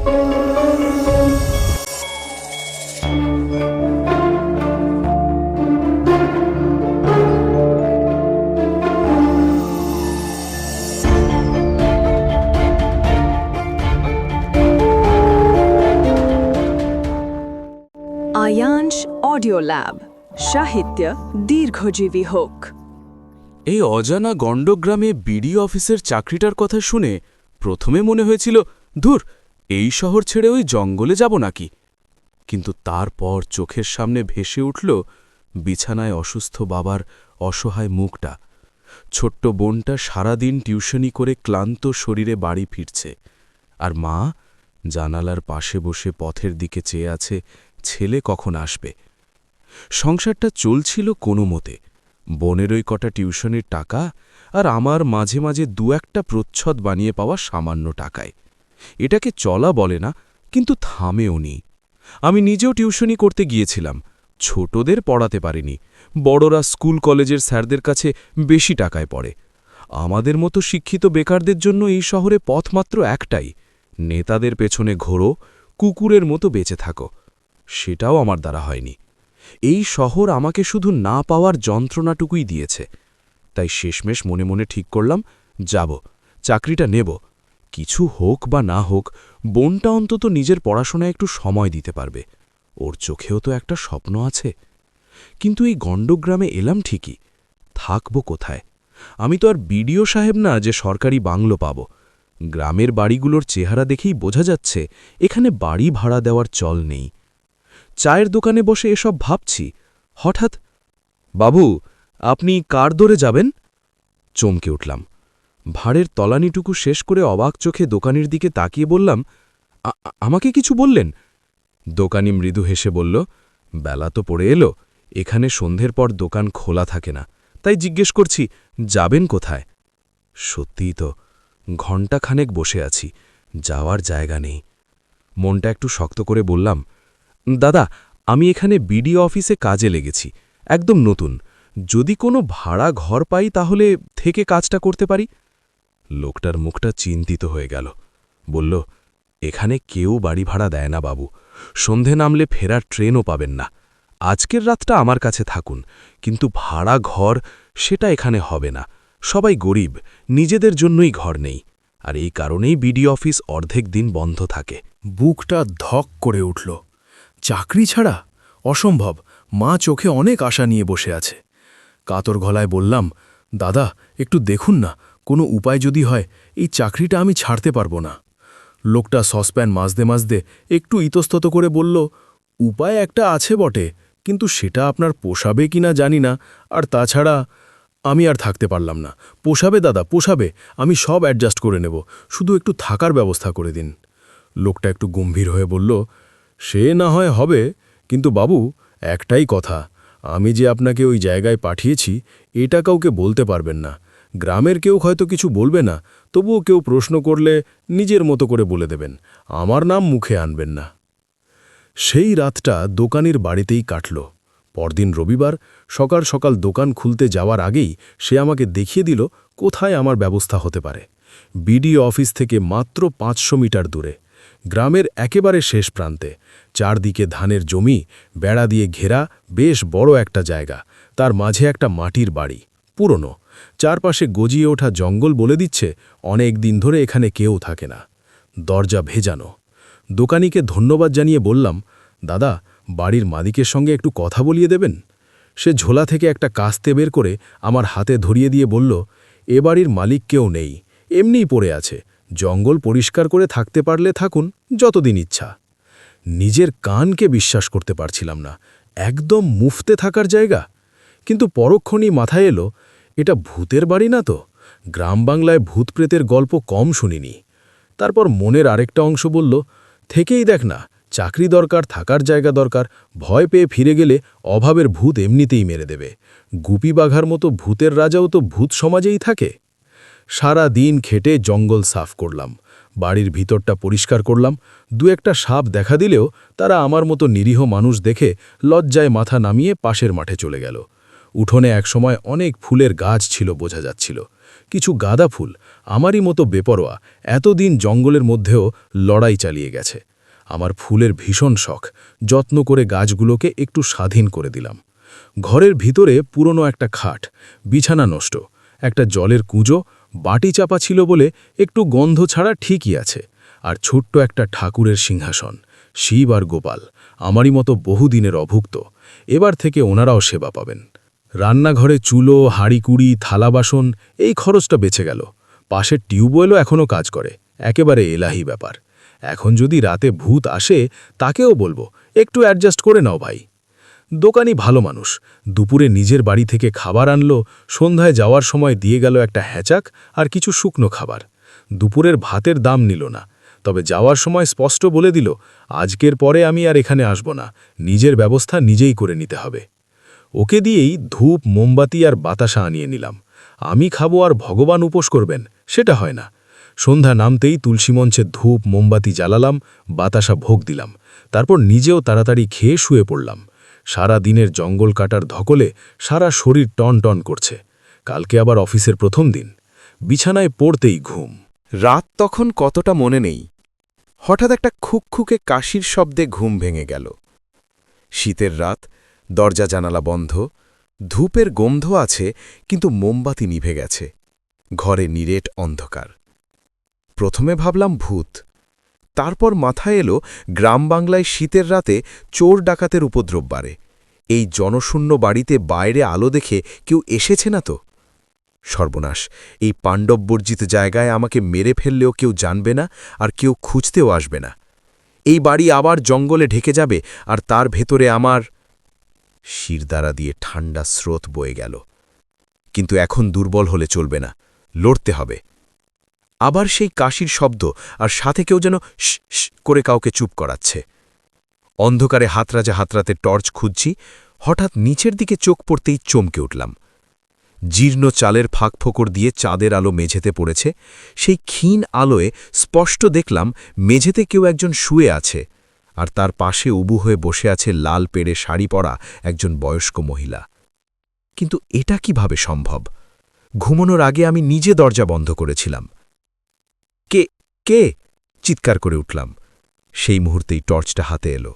আয়াংশ audio lab, সাহিত্য দীর্ঘজীবী হোক। এই অজানা গণ্ডগ্রামে বিডিও অফিসের চাকরিটার কথা শুনে প্রথমে মনে হয়েছিল, ধুর, এই শহর ছেড়ে ওই জঙ্গলে যাব নাকি। কিন্তু তারপর চোখের সামনে ভেসে উঠল বিছানায় অসুস্থ বাবার অসহায় মুখটা। ছোট্ট বোনটা সারাদিন টিউশনি করে ক্লান্ত শরীরে বাড়ি ফিরছে, আর মা জানালার পাশে বসে পথের দিকে চেয়ে আছে ছেলে কখন আসবে। সংসারটা চলছিল কোনো মতে, বোনের ওই কটা টিউশনির টাকা আর আমার মাঝে মাঝে দু একটা প্রচ্ছদ বানিয়ে পাওয়া সামান্য টাকায়। এটাকে চলা বলে না, কিন্তু থামেও নি। আমি নিজেও টিউশনি করতে গিয়েছিলাম, ছোটদের পড়াতে পারিনি, বড়রা স্কুল কলেজের স্যারদের কাছে বেশি টাকায় পড়ে। আমাদের মতো শিক্ষিত বেকারদের জন্য এই শহরে পথ মাত্র একটাই, নেতাদের পেছনে ঘোরো, কুকুরের মতো বেঁচে থাকো। সেটাও আমার দ্বারা হয়নি। এই শহর আমাকে শুধু না পাওয়ার যন্ত্রণাটুকুই দিয়েছে। তাই শেষমেশ মনে মনে ঠিক করলাম, যাব, চাকরিটা নেব। কিছু হোক বা না হোক, বোনটা অন্তত নিজের পড়াশোনায় একটু সময় দিতে পারবে। ওর চোখেও তো একটা স্বপ্ন আছে। কিন্তু এই গণ্ডগ্রামে এলাম ঠিকই, থাকব কোথায়? আমি তো আর বিডিও সাহেব না যে সরকারি বাংলো পাব। গ্রামের বাড়িগুলোর চেহারা দেখেই বোঝা যাচ্ছে এখানে বাড়ি ভাড়া দেওয়ার চল নেই। চায়ের দোকানে বসে এসব ভাবছি, হঠাৎ, বাবু, আপনি কার দরে যাবেন? চমকে উঠলাম। ভাড়ের তলানিটুকু শেষ করে অবাক চোখে দোকানির দিকে তাকিয়ে বললাম, আমাকে কিছু বললেন? দোকানি মৃদু হেসে বলল, বেলা তো পড়ে এলো, এখানে সন্ধ্যের পর দোকান খোলা থাকে না, তাই জিজ্ঞেস করছি যাবেন কোথায়। সত্যিই তো, ঘণ্টাখানেক বসে আছি, যাওয়ার জায়গা নেই। মনটা একটু শক্ত করে বললাম, দাদা, আমি এখানে বিডিও অফিসে কাজে লেগেছি, একদম নতুন। যদি কোনো ভাড়া ঘর পাই তাহলে থেকে কাজটা করতে পারি। লোকটার মুখটা চিন্তিত হয়ে গেল। বলল, এখানে কেউ বাড়ি ভাড়া দেয় না বাবু, সন্ধে নামলে ফেরার ট্রেনও পাবেন না। আজকের রাতটা আমার কাছে থাকুন, কিন্তু ভাড়া ঘর সেটা এখানে হবে না। সবাই গরিব, নিজেদের জন্যই ঘর নেই, আর এই কারণেই বিডিও অফিস অর্ধেক দিন বন্ধ থাকে। বুকটা ধক করে উঠল। চাকরি ছাড়া অসম্ভব। মা চোখে অনেক আশা নিয়ে বসে আছে। কাতর গলায় বললাম, দাদা, একটু দেখুন না, কোনো উপায় যদি হয়, এই চাকরিটা আমি ছাড়তে পারবো না। লোকটা সসপ্যান মাজতে মাজতে একটু ইতস্তত করে বলল, উপায় একটা আছে বটে, কিন্তু সেটা আপনার পোষাবে কিনা জানি না, আর তাছাড়া আমি আর থাকতে পারলাম না। পোষাবে দাদা, পোষাবে, আমি সব অ্যাডজাস্ট করে নেব, শুধু একটু থাকার ব্যবস্থা করে দিন। লোকটা একটু গম্ভীর হয়ে বলল, সে না হয় হবে, কিন্তু বাবু, একটাই কথা, আমি যে আপনাকে ওই জায়গায় পাঠিয়েছি এটা কাউকে বলতে পারবেন না। গ্রামের কেউ হয়তো কিছু বলবে না, তবুও কেউ প্রশ্ন করলে নিজের মতো করে বলে দেবেন, আমার নাম মুখে আনবেন না। সেই রাতটা দোকানের বাড়িতেই কাটল। পরদিন রবিবার সকাল সকাল দোকান খুলতে যাওয়ার আগেই সে আমাকে দেখিয়ে দিল কোথায় আমার ব্যবস্থা হতে পারে। বিডিও অফিস থেকে মাত্র 500 মিটার দূরে, গ্রামের একেবারে শেষ প্রান্তে, চারদিকে ধানের জমি, বেড়া দিয়ে ঘেরা বেশ বড় একটা জায়গা, তার মাঝে একটা মাটির বাড়ি, পুরনো, চারপাশে গজিয়ে ওঠা জঙ্গল বলে দিচ্ছে অনেক দিন ধরে এখানে কেউ থাকে না। দরজা ভেজানো। দোকানিকে ধন্যবাদ জানিয়ে বললাম, দাদা, বাড়ির মালিকের সঙ্গে একটু কথা বলিয়ে দেবেন? সে ঝোলা থেকে একটা কাস্তে বের করে আমার হাতে ধরিয়ে দিয়ে বলল, এ বাড়ির মালিক কেউ নেই, এমনিই পড়ে আছে, জঙ্গল পরিষ্কার করে থাকতে পারলে থাকুন, যতদিন ইচ্ছা। নিজের কানকে বিশ্বাস করতে পারছিলাম না, একদম মুফতে থাকার জায়গা। কিন্তু পরক্ষণেই মাথায় এলো, এটা ভূতের বাড়ি না তো? গ্রাম বাংলায় ভূত প্রেতের গল্প কম শুনিনি। তারপর মনের আরেকটা অংশ বলল, থেকেই দেখ না, চাকরি দরকার, থাকার জায়গা দরকার, ভয় পেয়ে ফিরে গেলে অভাবের ভূত এমনিতেই মেরে দেবে। গুপি বাঘার মতো ভূতের রাজাও তো ভূত সমাজেই থাকে। সারা দিন খেটে জঙ্গল সাফ করলাম, বাড়ির ভিতরটা পরিষ্কার করলাম। দু একটা সাপ দেখা দিলেও তারা আমার মতো নিরীহ মানুষ দেখে লজ্জায় মাথা নামিয়ে পাশের মাঠে চলে গেল। উঠোনে একসময় অনেক ফুলের গাছ ছিল বোঝা যাচ্ছিল, কিছু গাঁদা ফুল আমারই মতো বেপরোয়া এতদিন জঙ্গলের মধ্যেও লড়াই চালিয়ে গেছে। আমার ফুলের ভীষণ শখ, যত্ন করে গাছগুলোকে একটু স্বাধীন করে দিলাম। ঘরের ভিতরে পুরনো একটা খাট, বিছানা নষ্ট, একটা জলের কুঁজো, বাটি চাপা ছিল বলে একটু গন্ধ ছাড়া ঠিকই আছে, আর ছোট্ট একটা ঠাকুরের সিংহাসন, শিব আর গোপাল, আমারই মতো বহুদিনের অভুক্ত। এবার থেকে ওনারাও সেবা পাবেন। রান্নাঘরে চুলো, হাঁড়িকুড়ি, থালা বাসন, এই খরচটা বেঁচে গেল। পাশের টিউবওয়েলও এখনও কাজ করে, একেবারে এলাহি ব্যাপার। এখন যদি রাতে ভূত আসে তাকেও বলবো, একটু অ্যাডজাস্ট করে নাও ভাই। দোকানি ভালো মানুষ, দুপুরে নিজের বাড়ি থেকে খাবার আনলো, সন্ধ্যায় যাওয়ার সময় দিয়ে গেল একটা হ্যাচাক আর কিছু শুকনো খাবার। দুপুরের ভাতের দাম নিল না, তবে যাওয়ার সময় স্পষ্ট বলে দিল, আজকের পরে আমি আর এখানে আসব না, নিজের ব্যবস্থা নিজেই করে নিতে হবে। ওকে দিয়েই ধূপ, মোমবাতি আর বাতাসা আনিয়ে নিলাম। আমি খাবো আর ভগবান উপোস করবেন, সেটা হয় না। সন্ধ্যা নামতেই তুলসী মঞ্চে ধূপ, মোমবাতি জ্বালালাম, বাতাসা ভোগ দিলাম, তারপর নিজেও তাড়াতাড়ি খেয়ে শুয়ে পড়লাম। সারা দিনের জঙ্গল কাটার ধকলে সারা শরীর টন টন করছে। কালকে আবার অফিসের প্রথম দিন। বিছানায় পড়তেই ঘুম। রাত তখন কতটা মনে নেই, হঠাৎ একটা খুকখুকে কাশির শব্দে ঘুম ভেঙে গেল। শীতের রাত, দরজা জানালা বন্ধ, ধূপের গন্ধ আছে কিন্তু মোমবাতি নিভে গেছে। ঘরে নিরেট অন্ধকার। প্রথমে ভাবলাম ভূত, তারপর মাথায় এলো গ্রাম বাংলায় শীতের রাতে চোর ডাকাতের উপদ্রব বাড়ে। এই জনশূন্য বাড়িতে বাইরে আলো দেখে কেউ এসেছে না তো? সর্বনাশ, এই পাণ্ডববর্জিত জায়গায় আমাকে মেরে ফেললেও কেউ জানবে না, আর কেউ খুঁজতেও আসবে না। এই বাড়ি আবার জঙ্গলে ঢেকে যাবে, আর তার ভেতরে আমার শিরদাঁড়া দিয়ে ঠান্ডা স্রোত বয়ে গেল। কিন্তু এখন দুর্বল হলে চলবে না, লড়তে হবে। আবার সেই কাশির শব্দ, আর সাথে কেউ যেন শ শ করে কাউকে চুপ করাচ্ছে। অন্ধকারে হাতরাতে টর্চ খুঁজছি, হঠাৎ নিচের দিকে চোখ পড়তেই চমকে উঠলাম। জীর্ণ চালের ফাঁকফোকর দিয়ে চাঁদের আলো মেঝেতে পড়েছে। সেই ক্ষীণ আলোয় স্পষ্ট দেখলাম মেঝেতে কেউ একজন শুয়ে আছে, আর তার পাশে উবু হয়ে বসে আছে লাল পেড়ে শাড়ি পরা একজন বয়স্ক মহিলা। কিন্তু এটা কিভাবে সম্ভব? ঘুমানোর আগে আমি নিজে দরজা বন্ধ করেছিলাম। কে কে চিৎকার করে উঠলাম। সেই মুহূর্তেই টর্চটা হাতে এলো।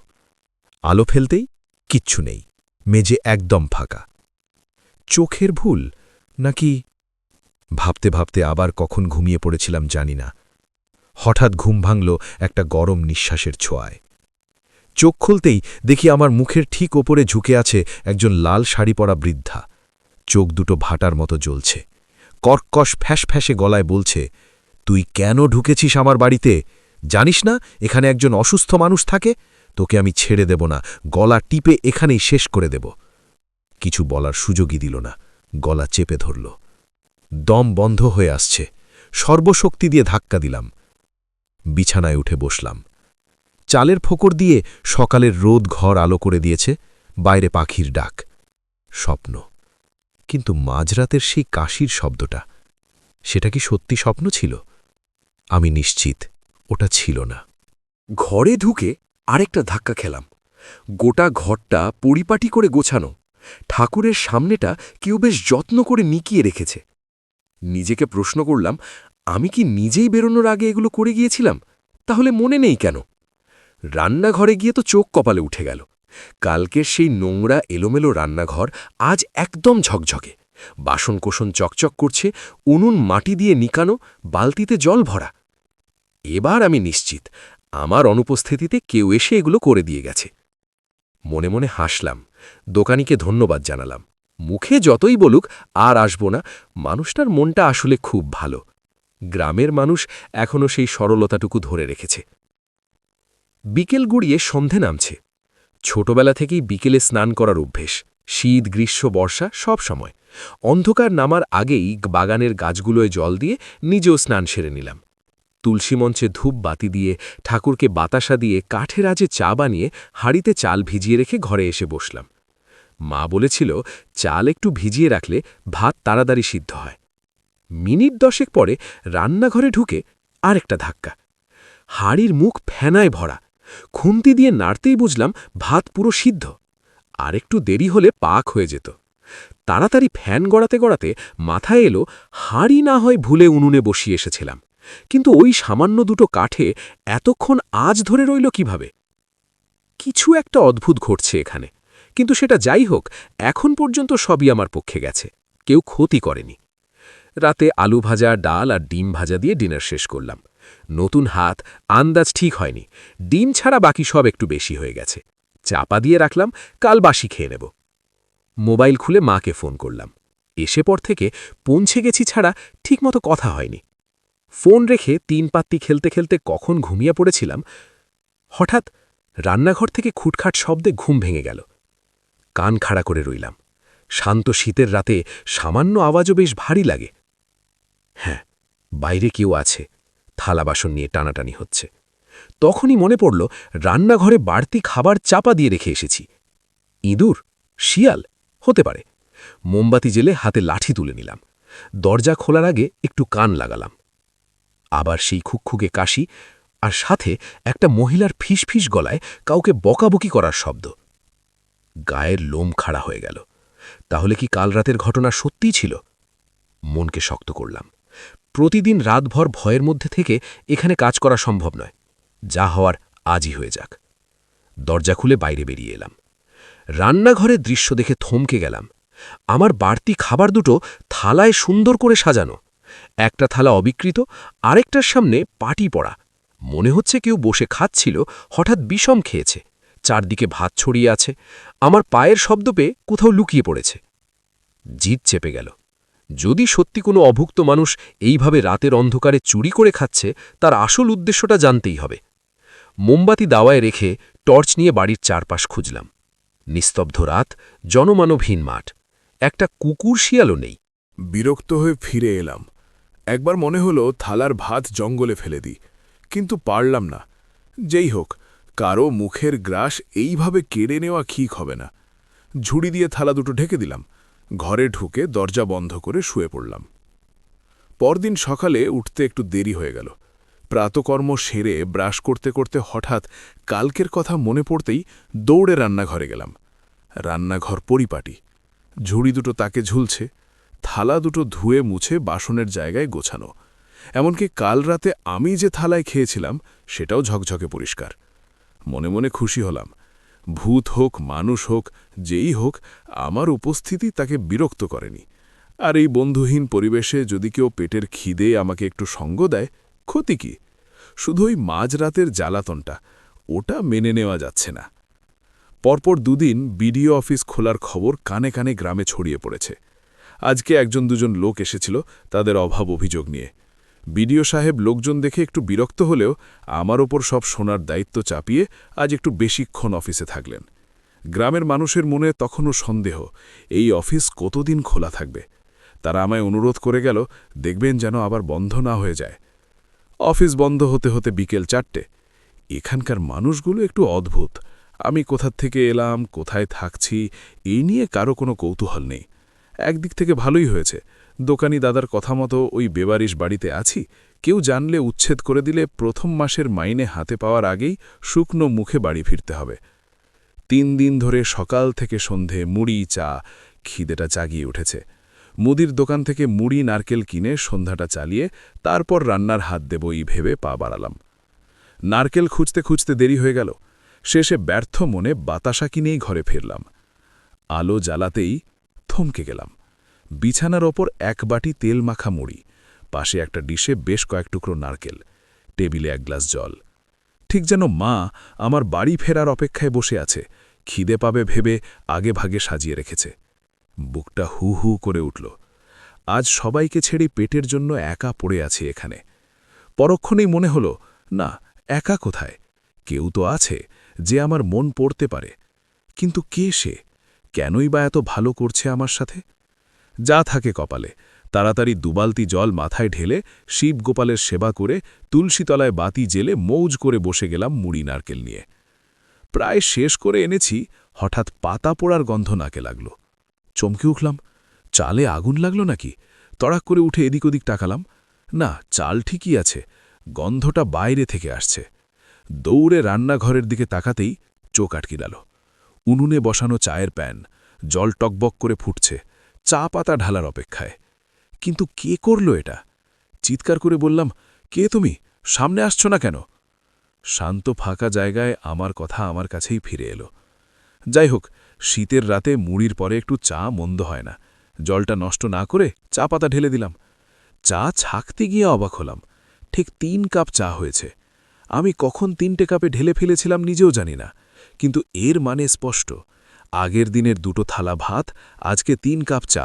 আলো ফেলতেই কিচ্ছু নেই, মেঝে একদম ফাঁকা। চোখের ভুল নাকি? ভাবতে ভাবতে আবার কখন ঘুমিয়ে পড়েছিলাম জানি না। হঠাৎ ঘুম ভাঙল একটা গরম নিঃশ্বাসের ছোঁয়ায়। চোখ খুলতেই দেখি আমার মুখের ঠিক ওপরে ঝুঁকে আছে একজন লাল শাড়ি পরা বৃদ্ধা। চোখ দুটো ভাটার মতো জ্বলছে। কর্কশ ফ্যাঁসে গলায় বলছে, তুই কেন ঢুকেছিস আমার বাড়িতে? জানিস না এখানে একজন অসুস্থ মানুষ থাকে? তোকে আমি ছেড়ে দেব না, গলা টিপে এখানেই শেষ করে দেব। কিছু বলার সুযোগই দিল না, গলা চেপে ধরল। দম বন্ধ হয়ে আসছে, সর্বশক্তি দিয়ে ধাক্কা দিলাম। বিছানায় উঠে বসলাম। চালের ফোকর দিয়ে সকালের রোদ ঘর আলো করে দিয়েছে, বাইরে পাখির ডাক। স্বপ্ন, কিন্তু মাঝরাতের সেই কাশির শব্দটা, সেটা কি সত্যি স্বপ্ন ছিল? আমি নিশ্চিত ওটা ছিল না। ঘরে ঢুকে আরেকটা ধাক্কা খেলাম। গোটা ঘরটা পরিপাটি করে গোছানো, ঠাকুরের সামনেটা কেউ বেশ যত্ন করে নিকিয়ে রেখেছে। নিজেকে প্রশ্ন করলাম, আমি কি নিজেই বেরোনোর আগে এগুলো করে গিয়েছিলাম? তাহলে মনে নেই কেন? রান্নাঘরে গিয়ে তো চোখ কপালে উঠে গেল। কালকের সেই নোংরা এলোমেলো রান্নাঘর আজ একদম ঝকঝকে, বাসনকোসন চকচক করছে, উনুন মাটি দিয়ে নিকানো, বালতিতে জল ভরা। এবার আমি নিশ্চিত আমার অনুপস্থিতিতে কেউ এসে এগুলো করে দিয়ে গেছে। মনে মনে হাসলাম, দোকানিকে ধন্যবাদ জানালাম। মুখে যতই বলুক আর আসব না, মানুষটার মনটা আসলে খুব ভালো। গ্রামের মানুষ এখনও সেই সরলতাটুকু ধরে রেখেছে। বিকেল গড়িয়ে সন্ধে নামছে। ছোটবেলা থেকেই বিকেলে স্নান করার অভ্যেস, শীত, গ্রীষ্ম, বর্ষা সব সময়। অন্ধকার নামার আগেই বাগানের গাছগুলোয় জল দিয়ে নিজেও স্নান সেরে নিলাম। তুলসী মঞ্চে ধূপ বাতি দিয়ে, ঠাকুরকে বাতাসা দিয়ে, কাঠের আজে চা বানিয়ে হাঁড়িতে চাল ভিজিয়ে রেখে ঘরে এসে বসলাম। মা বলেছিল চাল একটু ভিজিয়ে রাখলে ভাত তাড়াতাড়ি সিদ্ধ হয়। মিনিট 10 পরে রান্নাঘরে ঢুকে আরেকটা ধাক্কা। হাঁড়ির মুখ ফেনায় ভরা। খুন্তি দিয়ে নাড়তেই বুঝলাম ভাত পুরো সিদ্ধ। আরেকটু দেরি হলে পাক হয়ে যেত। তাড়াতাড়ি ফ্যান গড়াতে গড়াতে মাথায় এলো হাঁড়ি না হয় ভুলে উনুনে বসিয়ে এসেছিলাম, কিন্তু ওই সামান্য দুটো কাঠে এতক্ষণ আঁচ ধরে রইল কিভাবে? কিছু একটা অদ্ভুত ঘটছে এখানে, কিন্তু সেটা যাই হোক, এখন পর্যন্ত সবই আমার পক্ষে গেছে, কেউ ক্ষতি করেনি। রাতে আলু ভাজা, ডাল আর ডিম ভাজা দিয়ে ডিনার শেষ করলাম। নতুন হাত, আন্দাজ ঠিক হয়নি, ডিম ছাড়া বাকি সব একটু বেশি হয়ে গেছে। চাপা দিয়ে রাখলাম, কাল বাসি খেয়ে নেব। মোবাইল খুলে মাকে ফোন করলাম। এসে পর থেকে পৌঁছে গেছি ছাড়া ঠিকমতো কথা হয়নি। ফোন রেখে 3 পাত্তি খেলতে খেলতে কখন ঘুমিয়ে পড়েছিলাম, হঠাৎ রান্নাঘর থেকে খুটখাট শব্দে ঘুম ভেঙে গেল। কান খাড়া করে রইলাম। শান্ত শীতের রাতে সামান্য আওয়াজও বেশ ভারী লাগে। হ্যাঁ, বাইরে কেউ আছে, থালা বাসন নিয়ে টানাটানি হচ্ছে। তখনই মনে পড়ল রান্নাঘরে বাড়তি খাবার চাপা দিয়ে রেখে এসেছি। ইঁদুর, শিয়াল হতে পারে। মোমবাতি জেলে হাতে লাঠি তুলে নিলাম। দরজা খোলার আগে একটু কান লাগালাম। আবার সেই খুকখুকে কাশি, আর সাথে একটা মহিলার ফিসফিস গলায় কাউকে বকাবকি করার শব্দ। গায়ের লোম খাড়া হয়ে গেল। তাহলে কি কাল রাতের ঘটনা সত্যিই ছিল? মনকে শক্ত করলাম। প্রতিদিন রাতভর ভয়ের মধ্যে থেকে এখানে কাজ করা সম্ভব নয়। যা হওয়ার আজই হয়ে যাক। দরজা খুলে বাইরে বেরিয়ে এলাম। রান্নাঘরের দৃশ্য দেখে থমকে গেলাম। আমার বাড়তি খাবার দুটো থালায় সুন্দর করে সাজানো। একটা থালা অবিকৃত, আরেকটার সামনে পাটি পড়া। মনে হচ্ছে কেউ বসে খাচ্ছিল, হঠাৎ বিষম খেয়েছে। চারদিকে ভাত ছড়িয়ে আছে। আমার পায়ের শব্দ পেয়ে কোথাও লুকিয়ে পড়েছে। জিদ চেপে গেল। যদি সত্যি কোনো অভুক্ত মানুষ এইভাবে রাতের অন্ধকারে চুরি করে খাচ্ছে, তার আসল উদ্দেশ্যটা জানতেই হবে। মোমবাতি দাওয়ায় রেখে টর্চ নিয়ে বাড়ির চারপাশ খুঁজলাম। নিস্তব্ধ রাত, জনমানবহীন মাঠ। একটা কুকুর শিয়ালও নেই। বিরক্ত হয়ে ফিরে এলাম। একবার মনে হলো থালার ভাত জঙ্গলে ফেলে দিই, কিন্তু পারলাম না। যেই হোক, কারো মুখের গ্রাস এইভাবে কেড়ে নেওয়া ঠিক হবে না। ঝুড়ি দিয়ে থালা দুটো ঢেকে দিলাম। ঘরে ঢুকে দরজা বন্ধ করে শুয়ে পড়লাম। পরদিন সকালে উঠতে একটু দেরি হয়ে গেল। প্রাতকর্ম সেরে ব্রাশ করতে করতে হঠাৎ কালকের কথা মনে পড়তেই দৌড়ে রান্নাঘরে গেলাম। রান্নাঘর পরিপাটি, ঝুড়ি দুটো তাকে ঝুলছে, থালা দুটো ধুয়ে মুছে বাসনের জায়গায় গোছানো। এমনকি কাল রাতে আমি যে থালায় খেয়েছিলাম সেটাও ঝকঝকে পরিষ্কার। মনে মনে খুশি হলাম। ভূত হোক, মানুষ হোক, যেই হোক, আমার উপস্থিতি তাকে বিরক্ত করেনি। আর এই বন্ধুহীন পরিবেশে যদি কেউ পেটের খিদে আমাকে একটু সঙ্গ দেয়, ক্ষতি কি? শুধু ওই মাঝরাতের জ্বালাতনটা, ওটা মেনে নেওয়া যাচ্ছে না। পরপর দুদিন বিডিও অফিস খোলার খবর কানে কানে গ্রামে ছড়িয়ে পড়েছে। আজকে একজন দুজন লোক এসেছিল তাদের অভাব অভিযোগ নিয়ে। বিডিও সাহেব লোকজন দেখে একটু বিরক্ত হলেও আমার ওপর সব শোনার দায়িত্ব চাপিয়ে আজ একটু বেশিক্ষণ অফিসে থাকলেন। গ্রামের মানুষের মনে তখনও সন্দেহ, এই অফিস কতদিন খোলা থাকবে। তারা আমায় অনুরোধ করে গেল, দেখবেন যেন আবার বন্ধ না হয়ে যায়। অফিস বন্ধ হতে হতে বিকেল 4টে। এখানকার মানুষগুলো একটু অদ্ভুত। আমি কোথা থেকে এলাম, কোথায় থাকছি, এই নিয়ে কারো কোনো কৌতূহল নেই। একদিক থেকে ভালোই হয়েছে, দোকানি দাদার কথা মতো ওই বেবারিশ বাড়িতে আছি। কেউ জানলে উচ্ছেদ করে দিলে প্রথম মাসের মাইনে হাতে পাওয়ার আগেই শুকনো মুখে বাড়ি ফিরতে হবে। 3 দিন ধরে সকাল থেকে সন্ধে মুড়ি চা, খিদেটা জাগিয়ে উঠেছে। মুদির দোকান থেকে মুড়ি নারকেল কিনে সন্ধ্যাটা চালিয়ে তারপর রান্নার হাত দেব এই ভেবে পা বাড়ালাম। নারকেল খুঁজতে খুঁজতে দেরি হয়ে গেল। শেষে ব্যর্থ মনে বাতাসা কিনেই ঘরে ফিরলাম। আলো জ্বালাতেই থমকে গেলাম। বিছানার ওপর 1 বাটি তেল মাখা মুড়ি, পাশে একটা ডিশে বেশ কয়েক টুকরো নারকেল, টেবিলে 1 গ্লাস জল। ঠিক যেন মা আমার বাড়ি ফেরার অপেক্ষায় বসে আছে, খিদে পাবে ভেবে আগে ভাগে সাজিয়ে রেখেছে। বুকটা হু হু করে উঠল। আজ সবাইকে ছেড়ে পেটের জন্য একা পড়ে আছি এখানে। পরক্ষণেই মনে হলো, না, একা কোথায়? কেউ তো আছে যে আমার মন পড়তে পারে। কিন্তু কে সে? কেনই বা এত ভালো করছে আমার সাথে? যা থাকে কপালে, তাড়াতাড়ি 2 বালতি জল মাথায় ঢেলে শিব গোপালের সেবা করে তুলসীতলায় বাতি জেলে মৌজ করে বসে গেলাম মুড়ি নারকেল নিয়ে। প্রায় শেষ করে এনেছি, হঠাৎ পাতা পোড়ার গন্ধ নাকে লাগল। চমকে উঠলাম। চালে আগুন লাগলো নাকি? তড়াক করে উঠে এদিক ওদিক তাকালাম। না, চাল ঠিকই আছে, গন্ধটা বাইরে থেকে আসছে। দৌড়ে রান্নাঘরের দিকে তাকাতেই চোখ আটকে গেল। উনুনে বসানো চায়ের প্যান, জল টকবক করে ফুটছে, চা পাতা ঢালার অপেক্ষায়। কিন্তু কে করল এটা? চিৎকার করে বললাম, কে তুমি? সামনে আসছো না কেন? শান্ত ফাঁকা জায়গায় আমার কথা আমার কাছেই ফিরে এলো। যাই হোক, শীতের রাতে মুড়ির পরে একটু চা মন্দ হয় না। জলটা নষ্ট না করে চা পাতা ঢেলে দিলাম। চা ছাকতে গিয়ে অবাক হলাম। ঠিক 3 কাপ চা হয়েছে। আমি কখন 3টে কাপে ঢেলে ফেলেছিলাম নিজেও জানি না, কিন্তু এর মানে স্পষ্ট। আগের দিনের 2টো থালা ভাত, আজকে 3 কাপ চা।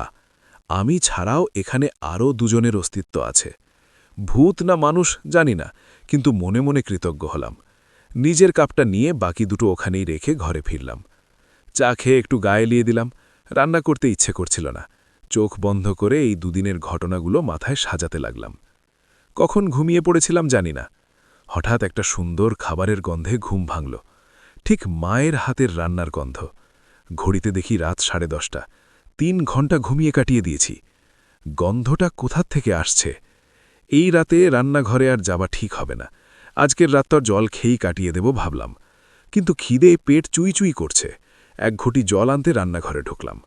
আমি ছাড়াও এখানে আরও 2জনের অস্তিত্ব আছে। ভূত না মানুষ জানি না, কিন্তু মনে মনে কৃতজ্ঞ হলাম। নিজের কাপটা নিয়ে বাকি 2টো ওখানেই রেখে ঘরে ফিরলাম। চা খেয়ে একটু গায়ে লিয়ে দিলাম। রান্না করতে ইচ্ছে করছিল না। চোখ বন্ধ করে এই 2 দিনের ঘটনাগুলো মাথায় সাজাতে লাগলাম। কখন ঘুমিয়ে পড়েছিলাম জানি না। হঠাৎ একটা সুন্দর খাবারের গন্ধে ঘুম ভাঙল। ঠিক মায়ের হাতের রান্নার গন্ধ। ঘড়িতে দেখি রাত 10:30। 3 ঘন্টা ঘুমিয়ে কাটিয়ে দিয়েছি। গন্ধটা কোথা থেকে আসছে? এই রাতে রান্নাঘরে আর যাওয়া ঠিক হবে না। আজকের রাতটা জল খেয়েই কাটিয়ে দেব ভাবলাম। কিন্তু খিদে পেট চুই চুই করছে। 1 ঘটি জল আনতে রান্নাঘরে ঢুকলাম।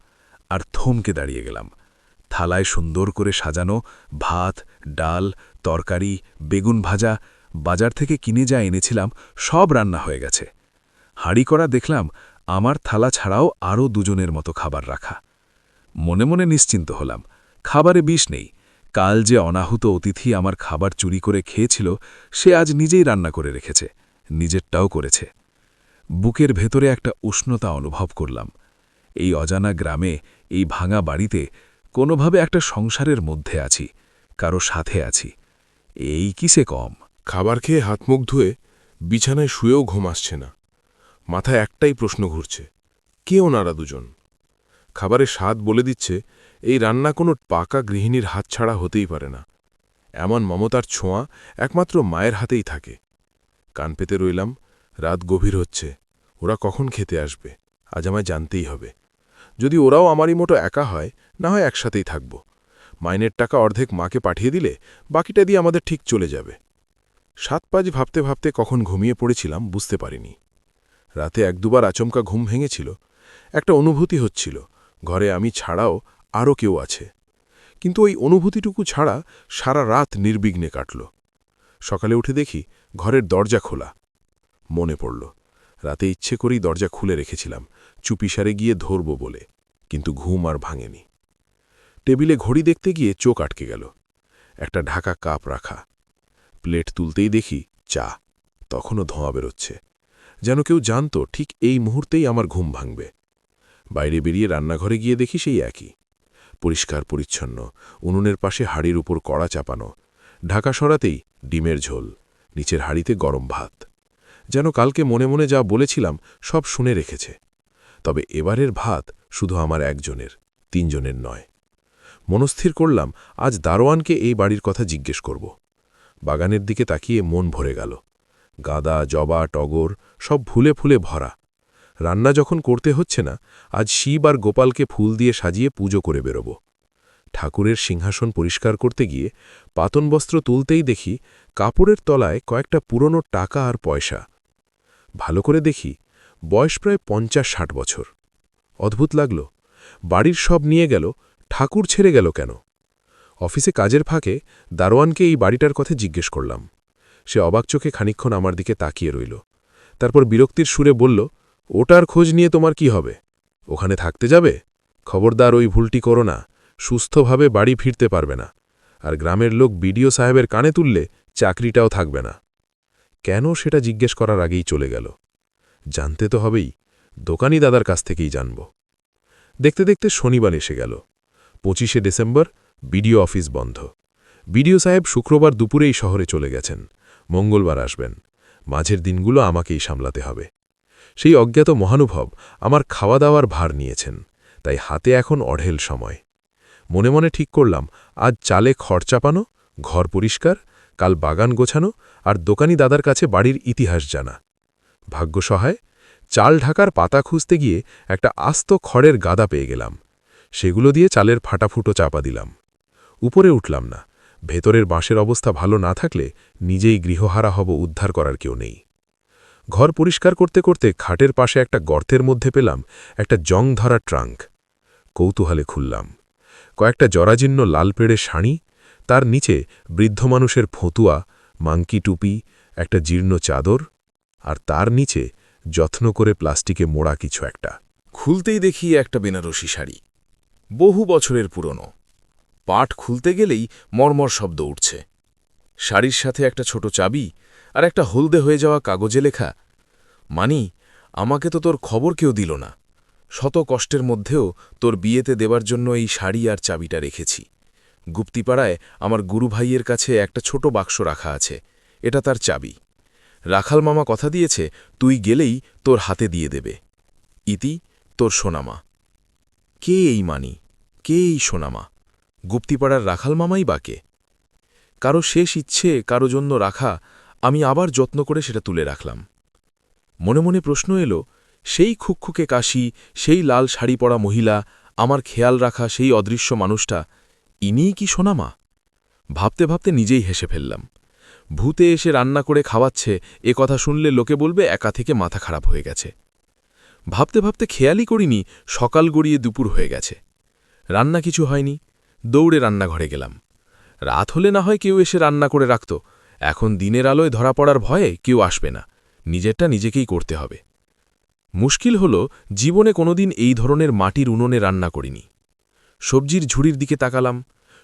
আর থমকে দাঁড়িয়ে গেলাম। থালায় সুন্দর করে সাজানো ভাত, ডাল, তরকারি, বেগুন ভাজা, বাজার থেকে কিনে যা এনেছিলাম সব রান্না হয়ে গেছে। হাঁড়ি করা দেখলাম আমার থালা ছাড়াও আরও 2জনের মতো খাবার রাখা। মনে মনে নিশ্চিন্ত হলাম, খাবারে বিষ নেই। কাল যে অনাহুত অতিথি আমার খাবার চুরি করে খেয়েছিল, সে আজ নিজেই রান্না করে রেখেছে, নিজেরটাও করেছে। বুকের ভেতরে একটা উষ্ণতা অনুভব করলাম। এই অজানা গ্রামে, এই ভাঙা বাড়িতে কোনোভাবে একটা সংসারের মধ্যে আছি, কারো সাথে আছি। এই কিসে কম? খাবার খেয়ে হাত মুখ ধুয়ে বিছানায় শুয়েও ঘুম আসছে না। মাথায় একটাই প্রশ্ন ঘুরছে, কে ওনারা 2জন? খাবারের স্বাদ বলে দিচ্ছে এই রান্না কোনো পাকা গৃহিণীর হাত ছাড়া হতেই পারে না। এমন মমতার ছোঁয়া একমাত্র মায়ের হাতেই থাকে। কান পেতে রইলাম। রাত গভীর হচ্ছে। ওরা কখন খেতে আসবে? আজ আমায় জানতেই হবে। যদি ওরাও আমারই মতো একা হয়, না হয় একসাথেই থাকব। মাইনের টাকা অর্ধেক মাকে পাঠিয়ে দিলে বাকিটা দিয়ে আমাদের ঠিক চলে যাবে। 7-5 ভাবতে ভাবতে কখন ঘুমিয়ে পড়েছিলাম বুঝতে পারিনি। রাতে 1-2বার আচমকা ঘুম ভেঙেছিল। একটা অনুভূতি হচ্ছিল ঘরে আমি ছাড়াও আরও কেউ আছে। কিন্তু ওই অনুভূতিটুকু ছাড়া সারা রাত নির্বিঘ্নে কাটল। সকালে উঠে দেখি ঘরের দরজা খোলা। মনে পড়ল, রাতে ইচ্ছে করেই দরজা খুলে রেখেছিলাম, চুপিসারে গিয়ে ধরব বলে। কিন্তু ঘুম আর ভাঙেনি। টেবিলে ঘড়ি দেখতে গিয়ে চোখ আটকে গেল। একটা ঢাকা কাপ রাখা। প্লেট তুলতেই দেখি চা। তখনও ধোঁয়া বেরোচ্ছে। যেন কেউ জানত ঠিক এই মুহূর্তেই আমার ঘুম ভাঙবে। বাইরে বেরিয়ে রান্নাঘরে গিয়ে দেখি সেই একই। পরিষ্কার পরিচ্ছন্ন, উনুনের পাশে হাঁড়ির উপর কড়া চাপানো। ঢাকা সরাতেই ডিমের ঝোল, নিচের হাঁড়িতে গরম ভাত। যেন কালকে মনে মনে যা বলেছিলাম সব শুনে রেখেছে। তবে এবারের ভাত শুধু আমার একজনের, 3 জনের নয়। মনস্থির করলাম আজ দারোয়ানকে এই বাড়ির কথা জিজ্ঞেস করব। বাগানের দিকে তাকিয়ে মন ভরে গেল। গাঁদা, জবা, টগর সব ফুলে ফুলে ভরা। রান্না যখন করতে হচ্ছে না, আজ শিব আর গোপালকে ফুল দিয়ে সাজিয়ে পুজো করে বেরোব। ঠাকুরের সিংহাসন পরিষ্কার করতে গিয়ে পাতন বস্ত্র তুলতেই দেখি কাপড়ের তলায় কয়েকটা পুরনো টাকা আর পয়সা। ভালো করে দেখি বয়স প্রায় 50-60 বছর। অদ্ভুত লাগল, বাড়ির সব নিয়ে গেল, ঠাকুর ছেড়ে গেল কেন? অফিসে কাজের ফাঁকে দারোয়ানকে এই বাড়িটার কথা জিজ্ঞেস করলাম। সে অবাক চোখে খানিকক্ষণ আমার দিকে তাকিয়ে রইল। তারপর বিরক্তির সুরে বলল, ওটার খোঁজ নিয়ে তোমার কি হবে? ওখানে থাকতে যাবে? খবরদার ওই ভুলটি করো না, সুস্থভাবে বাড়ি ফিরতে পারবে না। আর গ্রামের লোক বিডিও সাহেবের কানে তুললে চাকরিটাও থাকবে না। কেন সেটা জিজ্ঞেস করার আগেই চলে গেল। জানতে তো হবেই, দোকানি দাদার কাছ থেকেই জানব। দেখতে দেখতে শনিবার এসে গেল। 25শে ডিসেম্বর, বিডিও অফিস বন্ধ। বিডিও সাহেব শুক্রবার দুপুরেই শহরে চলে গেছেন, মঙ্গলবার আসবেন। মাঝের দিনগুলো আমাকেই সামলাতে হবে। সেই অজ্ঞাত মহানুভব আমার খাওয়া দাওয়ার ভার নিয়েছেন, তাই হাতে এখন অঢেল সময়। মনে মনে ঠিক করলাম আজ চালে খড় চাপানো, ঘর পরিষ্কার, কাল বাগান গোছানো আর দোকানি দাদার কাছে বাড়ির ইতিহাস জানা। ভাগ্য সহায়, চাল ঢাকার পাতা খুঁজতে গিয়ে একটা আস্ত খড়ের গাদা পেয়ে গেলাম। সেগুলো দিয়ে চালের ফাটাফুটো চাপা দিলাম। উপরে উঠলাম না, ভেতরের বাঁশের অবস্থা ভালো না থাকলে নিজেই গৃহহারা হব, উদ্ধার করার কেউ নেই। ঘর পরিষ্কার করতে করতে খাটের পাশে একটা গর্তের মধ্যে পেলাম একটা জং ধরা ট্রাঙ্ক। কৌতূহলে খুললাম। কয়েকটা জরাজীর্ণ লাল পেড়ে শাড়ি, তার নিচে বৃদ্ধ মানুষের ফতুয়া, মাংকি টুপি, একটা জীর্ণ চাদর, আর তার নিচে যত্ন করে প্লাস্টিকে মোড়া কিছু একটা। খুলতেই দেখি একটা বেনারসি শাড়ি, বহু বছরের পুরনো। পাট খুলতে গেলেই মর্মর শব্দ উঠছে। শাড়ির সাথে একটা ছোট চাবি আর একটা হলদে হয়ে যাওয়া কাগজে লেখা, মানি, আমাকে তো তোর খবর কেউ দিল না। শত কষ্টের মধ্যেও তোর বিয়েতে দেবার জন্য এই শাড়ি আর চাবিটা রেখেছি। গুপ্তিপাড়ায় আমার গুরু ভাইয়ের কাছে একটা ছোট বাক্স রাখা আছে, এটা তার চাবি। রাখাল মামা কথা দিয়েছে তুই গেলেই তোর হাতে দিয়ে দেবে। ইতি, তোর সোনামা। কে এই মানি, কে এই সোনামা? গুপ্তিপাড়ার রাখাল মামাই বাকে। কারো শেষ ইচ্ছে কারো জন্য রাখা, আমি আবার যত্ন করে সেটা তুলে রাখলাম। মনে মনে প্রশ্ন এলো, সেই খুকখুকে কাশি, সেই লাল শাড়ি পরা মহিলা, আমার খেয়াল রাখা সেই অদৃশ্য মানুষটা, ইনিই কি সোনামা? ভাবতে ভাবতে নিজেই হেসে ফেললাম। ভূতে এসে রান্না করে খাওয়াচ্ছে, এ কথা শুনলে লোকে বলবে একা থেকে মাথা খারাপ হয়ে গেছে। ভাবতে ভাবতে খেয়ালই করিনি সকাল গড়িয়ে দুপুর হয়ে গেছে। রান্না কিছু হয়নি, দৌড়ে রান্নাঘরে গেলাম। রাত হলে না হয় কেউ এসে রান্না করে রাখত, এখন দিনের আলোয় ধরা পড়ার ভয়ে কেউ আসবে না, নিজেরটা নিজেকেই করতে হবে। মুশকিল হল জীবনে কোনোদিন এই ধরনের মাটির উনুনে রান্না করিনি। সবজির ঝুড়ির দিকে তাকালাম,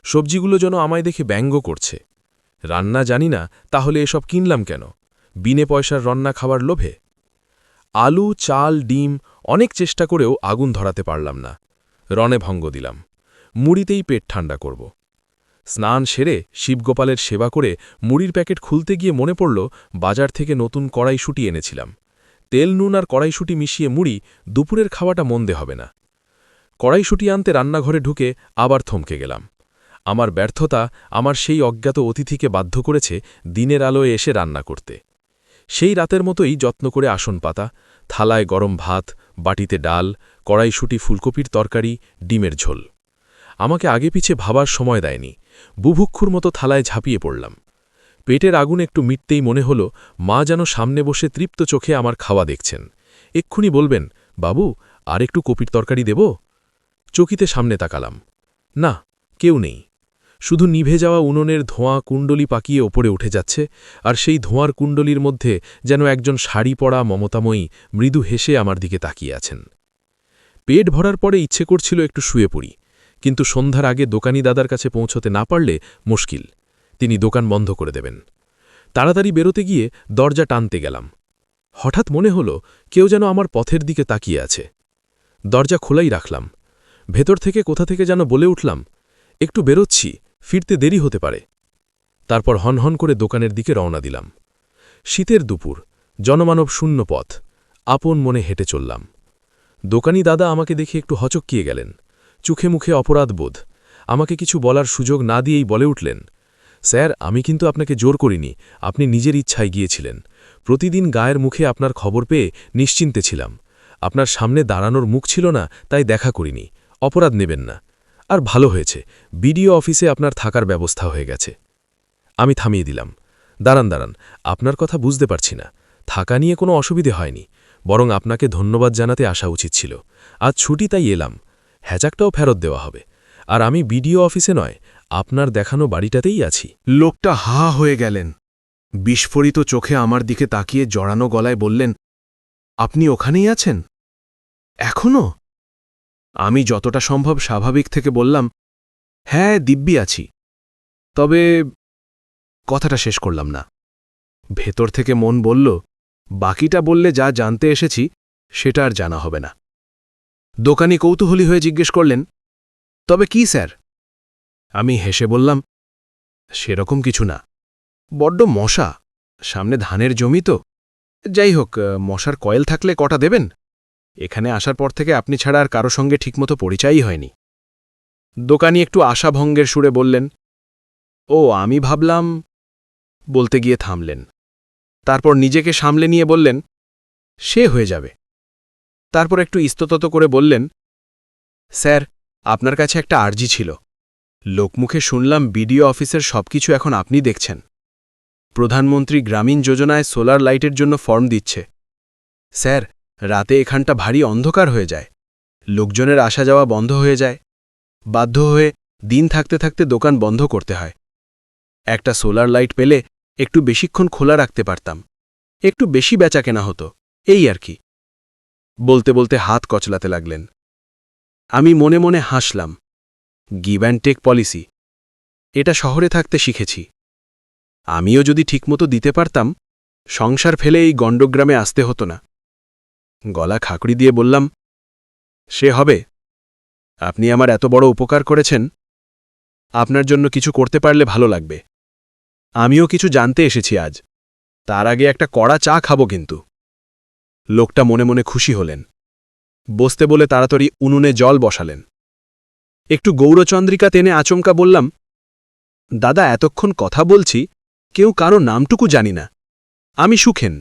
সবজিগুলো যেন আমায় দেখে ব্যঙ্গ করছে। রান্না জানি না, তাহলে এসব কিনলাম কেন? বিনে পয়সার রান্না খাওয়ার লোভে? আলু, চাল, ডিম অনেক চেষ্টা করেও আগুন ধরাতে পারলাম না। রণে ভঙ্গ দিলাম, মুড়িতেই পেট ঠান্ডা করব। স্নান সেরে শিবগোপালের সেবা করে মুড়ির প্যাকেট খুলতে গিয়ে মনে পড়ল বাজার থেকে নতুন কড়াইশুঁটি এনেছিলাম। তেল, নুন আর কড়াইশুঁটি মিশিয়ে মুড়ি, দুপুরের খাওয়াটা মন্দে হবে না। কড়াইশুঁটি আনতে রান্নাঘরে ঢুকে আবার থমকে গেলাম। আমার ব্যর্থতা আমার সেই অজ্ঞাত অতিথিকে বাধ্য করেছে দিনের আলোয় এসে রান্না করতে। সেই রাতের মতোই যত্ন করে আসন পাতা, থালায় গরম ভাত, বাটিতে ডাল, কড়াইশুঁটি, ফুলকপির তরকারি, ডিমের ঝোল। আমাকে আগে পিছে ভাবার সময় দেয়নি, বুভুক্ষুর মতো থালায় ঝাঁপিয়ে পড়লাম। পেটের আগুন একটু মিটতেই মনে হল মা যেন সামনে বসে তৃপ্ত চোখে আমার খাওয়া দেখছেন। এক্ষুনি বলবেন, বাবু আর একটু কপির তরকারি দেব? চকিতে সামনে তাকালাম, না, কেউ নেই। শুধু নিভে যাওয়া উনুনের ধোঁয়া কুণ্ডলি পাকিয়ে ওপরে উঠে যাচ্ছে, আর সেই ধোঁয়ার কুণ্ডলির মধ্যে যেন একজন শাড়ি পরা মমতাময়ী মৃদু হেসে আমার দিকে তাকিয়ে আছেন। পেট ভরার পরে ইচ্ছে করছিল একটু শুয়ে পড়ি, কিন্তু সন্ধ্যার আগে দোকানি দাদার কাছে পৌঁছতে না পারলে মুশকিল, তিনি দোকান বন্ধ করে দেবেন। তাড়াতাড়ি বেরোতে গিয়ে দরজা টানতে গেলাম। হঠাৎ মনে হল কেউ যেন আমার পথের দিকে তাকিয়ে আছে। দরজা খোলাই রাখলাম। ভেতর থেকে কোথা থেকে যেন বলে উঠলাম, একটু বেরোচ্ছি, ফিরতে দেরি হতে পারে। তারপর হনহন করে দোকানের দিকে রওনা দিলাম। শীতের দুপুর, জনমানব শূন্য পথ, আপন মনে হেঁটে চললাম। দোকানি দাদা আমাকে দেখে একটু হচক্কিয়ে গেলেন, চোখে মুখে অপরাধ বোধ। আমাকে কিছু বলার সুযোগ না দিয়েই বলে উঠলেন, স্যার, আমি কিন্তু আপনাকে জোর করিনি, আপনি নিজের ইচ্ছায় গিয়েছিলেন। প্রতিদিন গায়ের মুখে আপনার খবর পেয়ে নিশ্চিন্তে ছিলাম। আপনার সামনে দাঁড়ানোর মুখ ছিল না, তাই দেখা করিনি, অপরাধ নেবেন না। আর ভালো হয়েছে, বিডিও অফিসে আপনার থাকার ব্যবস্থা হয়ে গেছে। আমি থামিয়ে দিলাম, দাঁড়ান দাঁড়ান, আপনার কথা বুঝতে পারছি না। থাকা নিয়ে কোনো অসুবিধে হয়নি, বরং আপনাকে ধন্যবাদ জানাতে আসা উচিত ছিল। আজ ছুটি, তাই এলাম। হ্যাচাকটাও ফেরত দেওয়া হবে। আর আমি বিডিও অফিসে নয়, আপনার দেখানো বাড়িটাতেই আছি। লোকটা হা হয়ে গেলেন। বিস্ফোরিত চোখে আমার দিকে তাকিয়ে জড়ানো গলায় বললেন, আপনি ওখানেই আছেন এখনো? আমি যতটা সম্ভব স্বাভাবিক থেকে বললাম, হ্যাঁ, দিব্যি আছি। তবে কথাটা শেষ করলাম না। ভেতর থেকে মন বলল, বাকিটা বললে যা জানতে এসেছি সেটা আর জানা হবে না। দোকানি কৌতূহলী হয়ে জিজ্ঞেস করলেন, তবে কি স্যার? আমি হেসে বললাম, সেরকম কিছু না, বড্ড মশা, সামনে ধানের জমি তো। যাই হোক, মশার কয়েল থাকলে কটা দেবেন? এখানে আসার পর থেকে আপনি ছাড়া আর কারো সঙ্গে ঠিকমতো পরিচয়ই হয়নি। দোকানি একটু আশাভঙ্গের সুরে বললেন, ও, আমি ভাবলাম, বলতে গিয়ে থামলেন। তারপর নিজেকে সামলে নিয়ে বললেন, সে হয়ে যাবে। তারপর একটু ইস্ততত করে বললেন, স্যার, আপনার কাছে একটা আর্জি ছিল। লোকমুখে শুনলাম বিডিও অফিসের সবকিছু এখন আপনি দেখছেন। প্রধানমন্ত্রী গ্রামীণ যোজনায় সোলার লাইটের জন্য ফর্ম দিচ্ছে। স্যার, রাতে এখানটা ভারী অন্ধকার হয়ে যায়, লোকজনের আসা যাওয়া বন্ধ হয়ে যায়। বাধ্য হয়ে দিন থাকতে থাকতে দোকান বন্ধ করতে হয়। একটা সোলার লাইট পেলে একটু বেশিক্ষণ খোলা রাখতে পারতাম, একটু বেশি বেচা কেনা হতো, এই আর কি। বলতে বলতে হাত কচলাতে লাগলেন। আমি মনে মনে হাসলাম। গিভ অ্যান্ড টেক পলিসি, এটা শহরে থাকতে শিখেছি। আমিও যদি ঠিকমতো দিতে পারতাম, সংসার ফেলে এই গণ্ডগ্রামে আসতে হতো না। গলা খাকড়ি দিয়ে বললাম, সে হবে। আপনি আমার এত বড় উপকার করেছেন, আপনার জন্য কিছু করতে পারলে ভালো লাগবে। আমিও কিছু জানতে এসেছি আজ, তার আগে একটা কড়া চা খাবো কিন্তু। লোকটা মনে মনে খুশি হলেন। বসতে বলে তাড়াতাড়ি উনুনে জল বসালেন। একটু গৌরচন্দ্রিকা টেনে আচমকা বললাম, দাদা এতক্ষণ কথা বলছি, কেউ কারো নামটুকু জানি না। আমি সুখেন,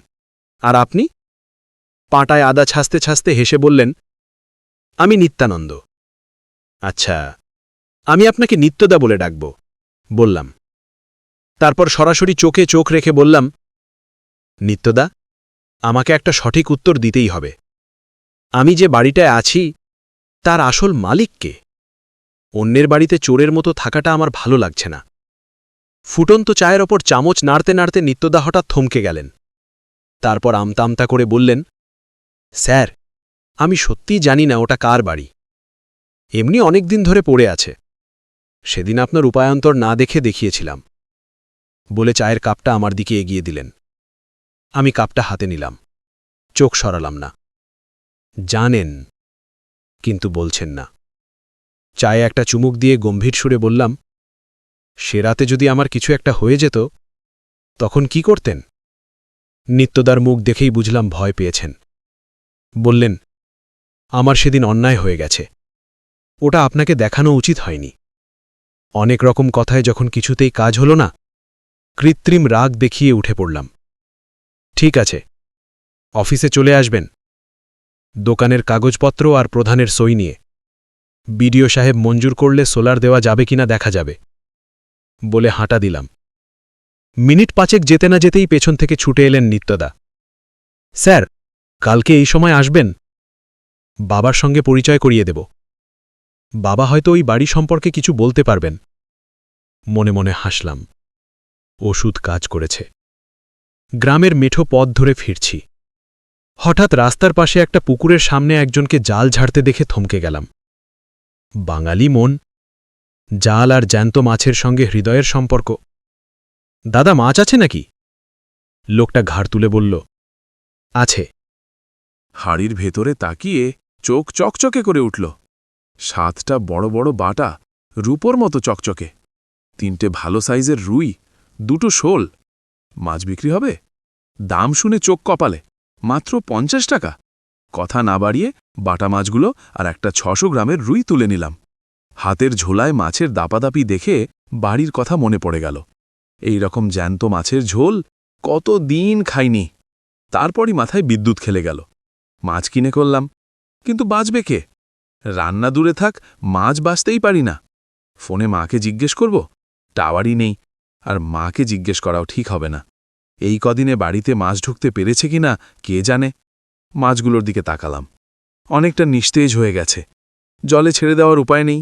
আর আপনি? পাঁটায় আদা ছাঁচতে ছাঁচতে হেসে বললেন, আমি নিত্যানন্দ। আচ্ছা, আমি আপনাকে নিত্যদা বলে ডাকব, বললাম। তারপর সরাসরি চোখে চোখ রেখে বললাম, নিত্যদা, আমাকে একটা সঠিক উত্তর দিতেই হবে। আমি যে বাড়িটায় আছি তার আসল মালিক কে? অন্যের বাড়িতে চোরের মতো থাকাটা আমার ভালো লাগছে না। ফুটন্ত চায়ের ওপর চামচ নাড়তে নাড়তে নিত্যদা হঠাৎ থমকে গেলেন। তারপর আমতা আমতা করে বললেন, স্যার, আমি সত্যিই জানি না ওটা কার বাড়ি। এমনি অনেক দিন ধরে পড়ে আছে। সেদিন আপনার উপায়ান্তর না দেখে দেখিয়েছিলাম, বলে চায়ের কাপটা আমার দিকে এগিয়ে দিলেন। আমি কাপটা হাতে নিলাম, চোখ সরালাম না। জানেন, কিন্তু বলছেন না। চায়ে একটা চুমুক দিয়ে গম্ভীর সুরে বললাম, সে রাতে যদি আমার কিছু একটা হয়ে যেত, তখন কি করতেন? নিত্যদার মুখ দেখেই বুঝলাম ভয় পেয়েছেন। বললেন, আমার সেদিন অন্যায় হয়ে গেছে, ওটা আপনাকে দেখানো উচিত হয়নি। অনেক রকম কথায় যখন কিছুতেই কাজ হল না, কৃত্রিম রাগ দেখিয়ে উঠে পড়লাম। ঠিক আছে, অফিসে চলে আসবেন, দোকানের কাগজপত্র আর প্রধানের সই নিয়ে। বিডিও সাহেব মঞ্জুর করলে সোলার দেওয়া যাবে কিনা দেখা যাবে, বলে হাঁটা দিলাম। মিনিট পাঁচেক যেতে না যেতেই পেছন থেকে ছুটে এলেন নিত্যদা। স্যার, কালকে এই সময় আসবেন? বাবার সঙ্গে পরিচয় করিয়ে দেব। বাবা হয়তো ওই বাড়ি সম্পর্কে কিছু বলতে পারবেন। মনে মনে হাসলাম। ওষুধ কাজ করেছে। গ্রামের মেঠো পথ ধরে ফিরছি। হঠাৎ রাস্তার পাশে একটা পুকুরের সামনে একজনকে জাল ঝাড়তে দেখে থমকে গেলাম। বাঙালি মন, জাল আর জ্যান্ত মাছের সঙ্গে হৃদয়ের সম্পর্ক। দাদা, মাছ আছে নাকি? লোকটা ঘাড় তুলে বলল, আছে। হাড়ির ভেতরে তাকিয়ে চোখ চকচকে করে উঠল। 7টা বড় বড় বাটা, রূপোর মতো চকচকে। 3টে ভালো সাইজের রুই, 2টো শোল। মাছ বিক্রি হবে? দাম শুনে চোখ কপালে। মাত্র 50 টাকা। কথা না বাড়িয়ে বাটা মাছগুলো আর একটা 600 গ্রামের রুই তুলে নিলাম। হাতের ঝোলায় মাছের দাপাদাপি দেখে বাড়ির কথা মনে পড়ে গেল। এই রকম জ্যান্ত মাছের ঝোল কত দিন খাইনি। তারপরই মাথায় বিদ্যুৎ খেলে গেল। মাছ কিনে করলাম, কিন্তু বাঁচবে কে? রান্না দূরে থাক, মাছ বাঁচতেই পারি না। ফোনে মাকে জিজ্ঞেস করব, টাওয়ারই নেই। আর মাকে জিজ্ঞেস করাও ঠিক হবে না। এই কদিনে বাড়িতে মাছ ঢুকতে পেরেছে কিনা কে জানে। মাছগুলোর দিকে তাকালাম। অনেকটা নিস্তেজ হয়ে গেছে। জলে ছেড়ে দেওয়ার উপায় নেই,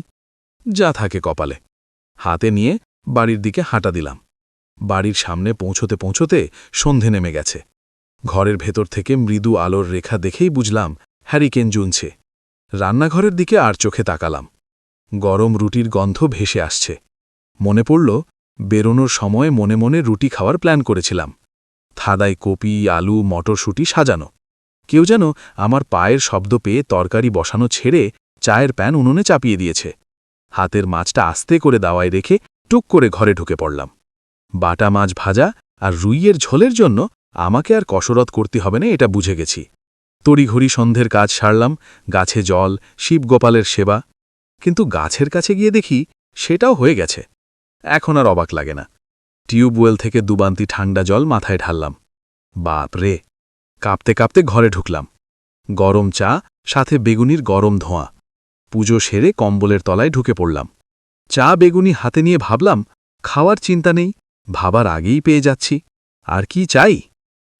যা থাকে কপালে। হাতে নিয়ে বাড়ির দিকে হাঁটা দিলাম। বাড়ির সামনে পৌঁছতে পৌঁছতে সন্ধে নেমে গেছে। ঘরের ভেতর থেকে মৃদু আলোর রেখা দেখেই বুঝলাম হ্যারিকেন জুনছে। রান্নাঘরের দিকে আর চোখে তাকালাম। গরম রুটির গন্ধ ভেসে আসছে। মনে পড়ল, বেরোনোর সময় মনে মনে রুটি খাওয়ার প্ল্যান করেছিলাম। থাদায় কপি, আলু, মটরশুঁটি সাজানো। কেউ যেন আমার পায়ের শব্দ পেয়ে তরকারি বসানো ছেড়ে চায়ের প্যান উনুনে চাপিয়ে দিয়েছে। হাতের মাছটা আস্তে করে দাওয়ায় রেখে টুক করে ঘরে ঢুকে পড়লাম। বাটা মাছ ভাজা আর রুইয়ের ঝোলের জন্য আমাকে আর কসরত করতে হবে না, এটা বুঝে গেছি। তড়িঘড়ি সন্ধ্যের কাজ সারলাম। গাছে জল, শিবগোপালের সেবা। কিন্তু গাছের কাছে গিয়ে দেখি সেটাও হয়ে গেছে। এখন আর অবাক লাগে না। টিউবওয়েল থেকে 2 বালতি ঠান্ডা জল মাথায় ঢাললাম। বাপ রে! কাঁপতে কাঁপতে ঘরে ঢুকলাম। গরম চা, সাথে বেগুনির গরম ধোঁয়া। পুজো সেরে কম্বলের তলায় ঢুকে পড়লাম। চা বেগুনি হাতে নিয়ে ভাবলাম, খাওয়ার চিন্তা নেই, ভাবার আগেই পেয়ে যাচ্ছি। আর কি চাই?